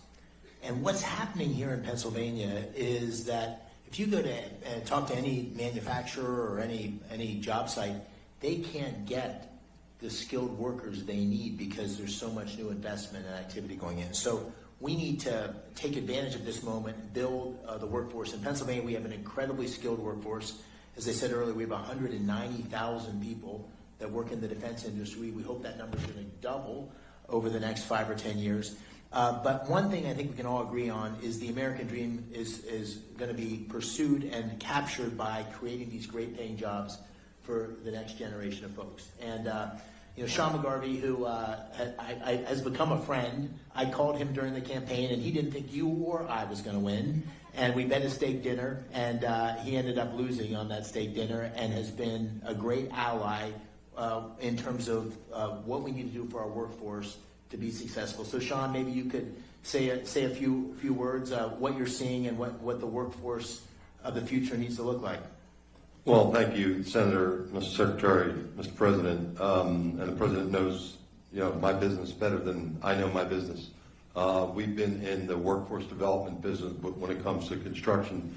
And what's happening here in Pennsylvania is that if if you go to and talk to any manufacturer or any job site, they can't get the skilled workers they need because there's so much new investment and activity going in. So we need to take advantage of this moment and build the workforce. In Pennsylvania, we have an incredibly skilled workforce. As I said earlier, we have 190,000 people that work in the defense industry. We hope that number is going to double over the next 5 or 10 years. But one thing I think we can all agree on is the American dream is going to be pursued and captured by creating these great paying jobs for the next generation of folks. And Sean McGarvey, who has become a friend, I called him during the campaign, and he didn't think you or I was going to win. And we bet a steak dinner, and he ended up losing on that steak dinner, and has been a great ally in terms of what we need to do for our workforce to be successful. So, Sean, maybe you could say a few words, what you're seeing and what the workforce of the future needs to look like. Well, thank you, Senator, Mr. Secretary, Mr. President, and the President knows my business better than I know my business. We've been in the workforce development business when it comes to construction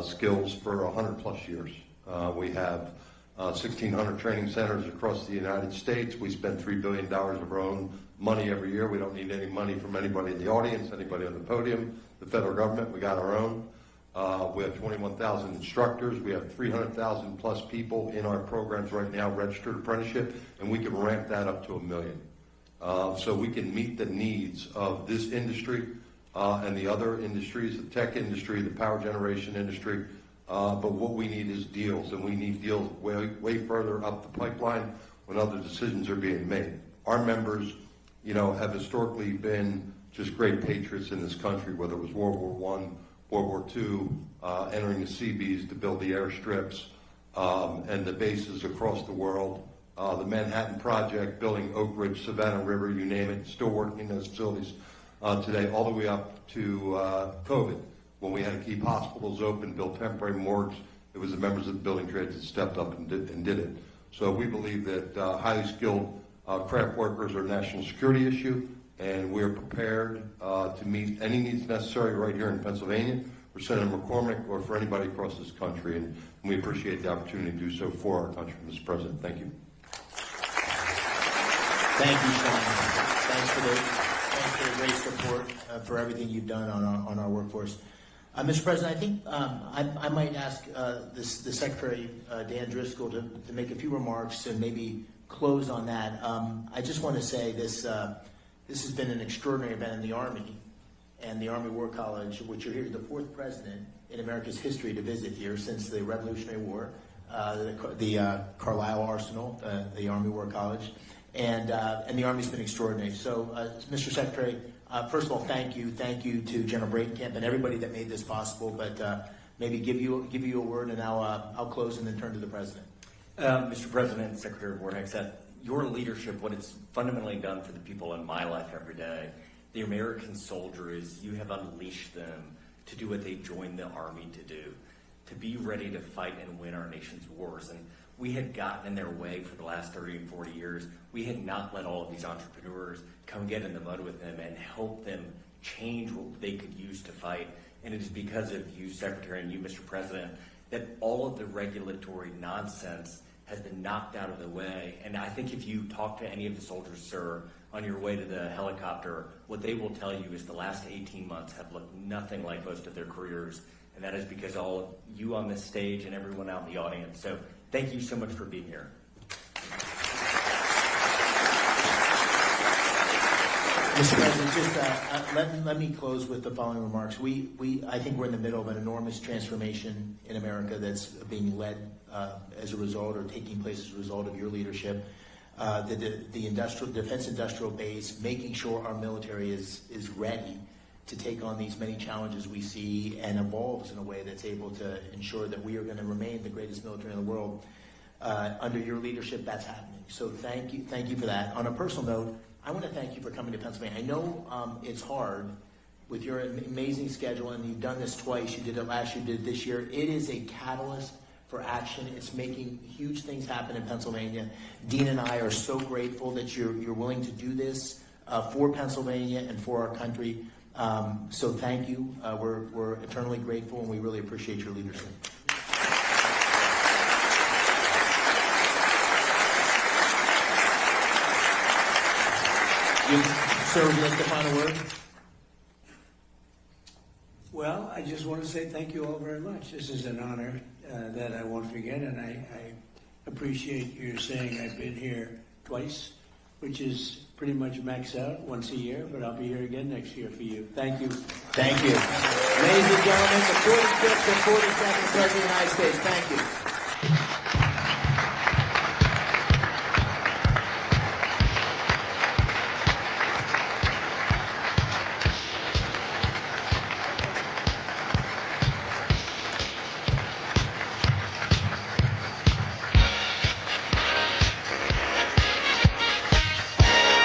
skills for 100+ years. We have 1,600 training centers across the United States. We spend $3 billion of our own money every year. We don't need any money from anybody in the audience, anybody on the podium, the federal government. We got our own. We have 21,000 instructors. We have 300,000 plus people in our programs right now, registered apprenticeship, and we can ramp that up to 1 million. So we can meet the needs of this industry and the other industries, the tech industry, the power generation industry. But what we need is deals, and we need deals way further up the pipeline when other decisions are being made. Our members, have historically been just great patriots in this country, whether it was World War I, World War II, entering the Seabees to build the airstrips and the bases across the world. The Manhattan Project, building Oak Ridge, Savannah River, you name it, still working in those facilities today, all the way up to COVID, when we had to keep hospitals open, build temporary morgues. It was the members of the building trades that stepped up and did it. So we believe that highly skilled craft workers are a national security issue, and we are prepared to meet any needs necessary right here in Pennsylvania for Senator McCormick or for anybody across this country, and we appreciate the opportunity to do so for our country, Mr. President. Thank you. Thank you, Sean. Thanks for the great support for everything you've done on our workforce. Mr. President, I think I might ask the Secretary, Dan Driscoll, to make a few remarks and maybe close on that. I just want to say this has been an extraordinary event in the Army and the Army War College, which you're here, the 4th president in America's history to visit here since the Revolutionary War, the Carlisle Arsenal, the Army War College, and the Army's been extraordinary. So, Mr. Secretary, first of all, thank you to General Breitenkamp and everybody that made this possible. But maybe give you a word, and I'll close and then turn to the President. Mr. President, Secretary of War Hexeth, your leadership, what it's fundamentally done for the people in my life every day, the American soldier, is you have unleashed them to do what they joined the Army to do, to be ready to fight and win our nation's wars. And we had gotten in their way for the last 30 and 40 years. We had not let all of these entrepreneurs come get in the mud with them and help them change what they could use to fight. And it is because of you, Secretary, and you, Mr. President, that all of the regulatory nonsense has been knocked out of the way. And I think if you talk to any of the soldiers, sir, on your way to the helicopter, what they will tell you is the last 18 months have looked nothing like most of their careers. And that is because all of you on this stage and everyone out in the audience. So thank you so much for being here. Mr. President, just let me close with the following remarks. I think we're in the middle of an enormous transformation in America that's being led as a result, or taking place as a result of your leadership. The defense industrial base, making sure our military is ready to take on these many challenges we see and evolves in a way that's able to ensure that we are going to remain the greatest military in the world. Under your leadership, that's happening. So thank you for that. On a personal note, I want to thank you for coming to Pennsylvania. I know it's hard with your amazing schedule, and you've done this twice. You did it last year, you did it this year. It is a catalyst for action. It's making huge things happen in Pennsylvania. Dean and I are so grateful that you're willing to do this for Pennsylvania and for our country. So thank you. We're eternally grateful, and we really appreciate your leadership. Sir, would you like the final word? Well, I just want to say thank you all very much. This is an honor that I won't forget, and I appreciate your saying I've been here twice, which is pretty much maxed out once a year, but I'll be here again next year for you. Thank you. Thank you. Ladies and gentlemen, the 45th and 42nd President of the United States, thank you.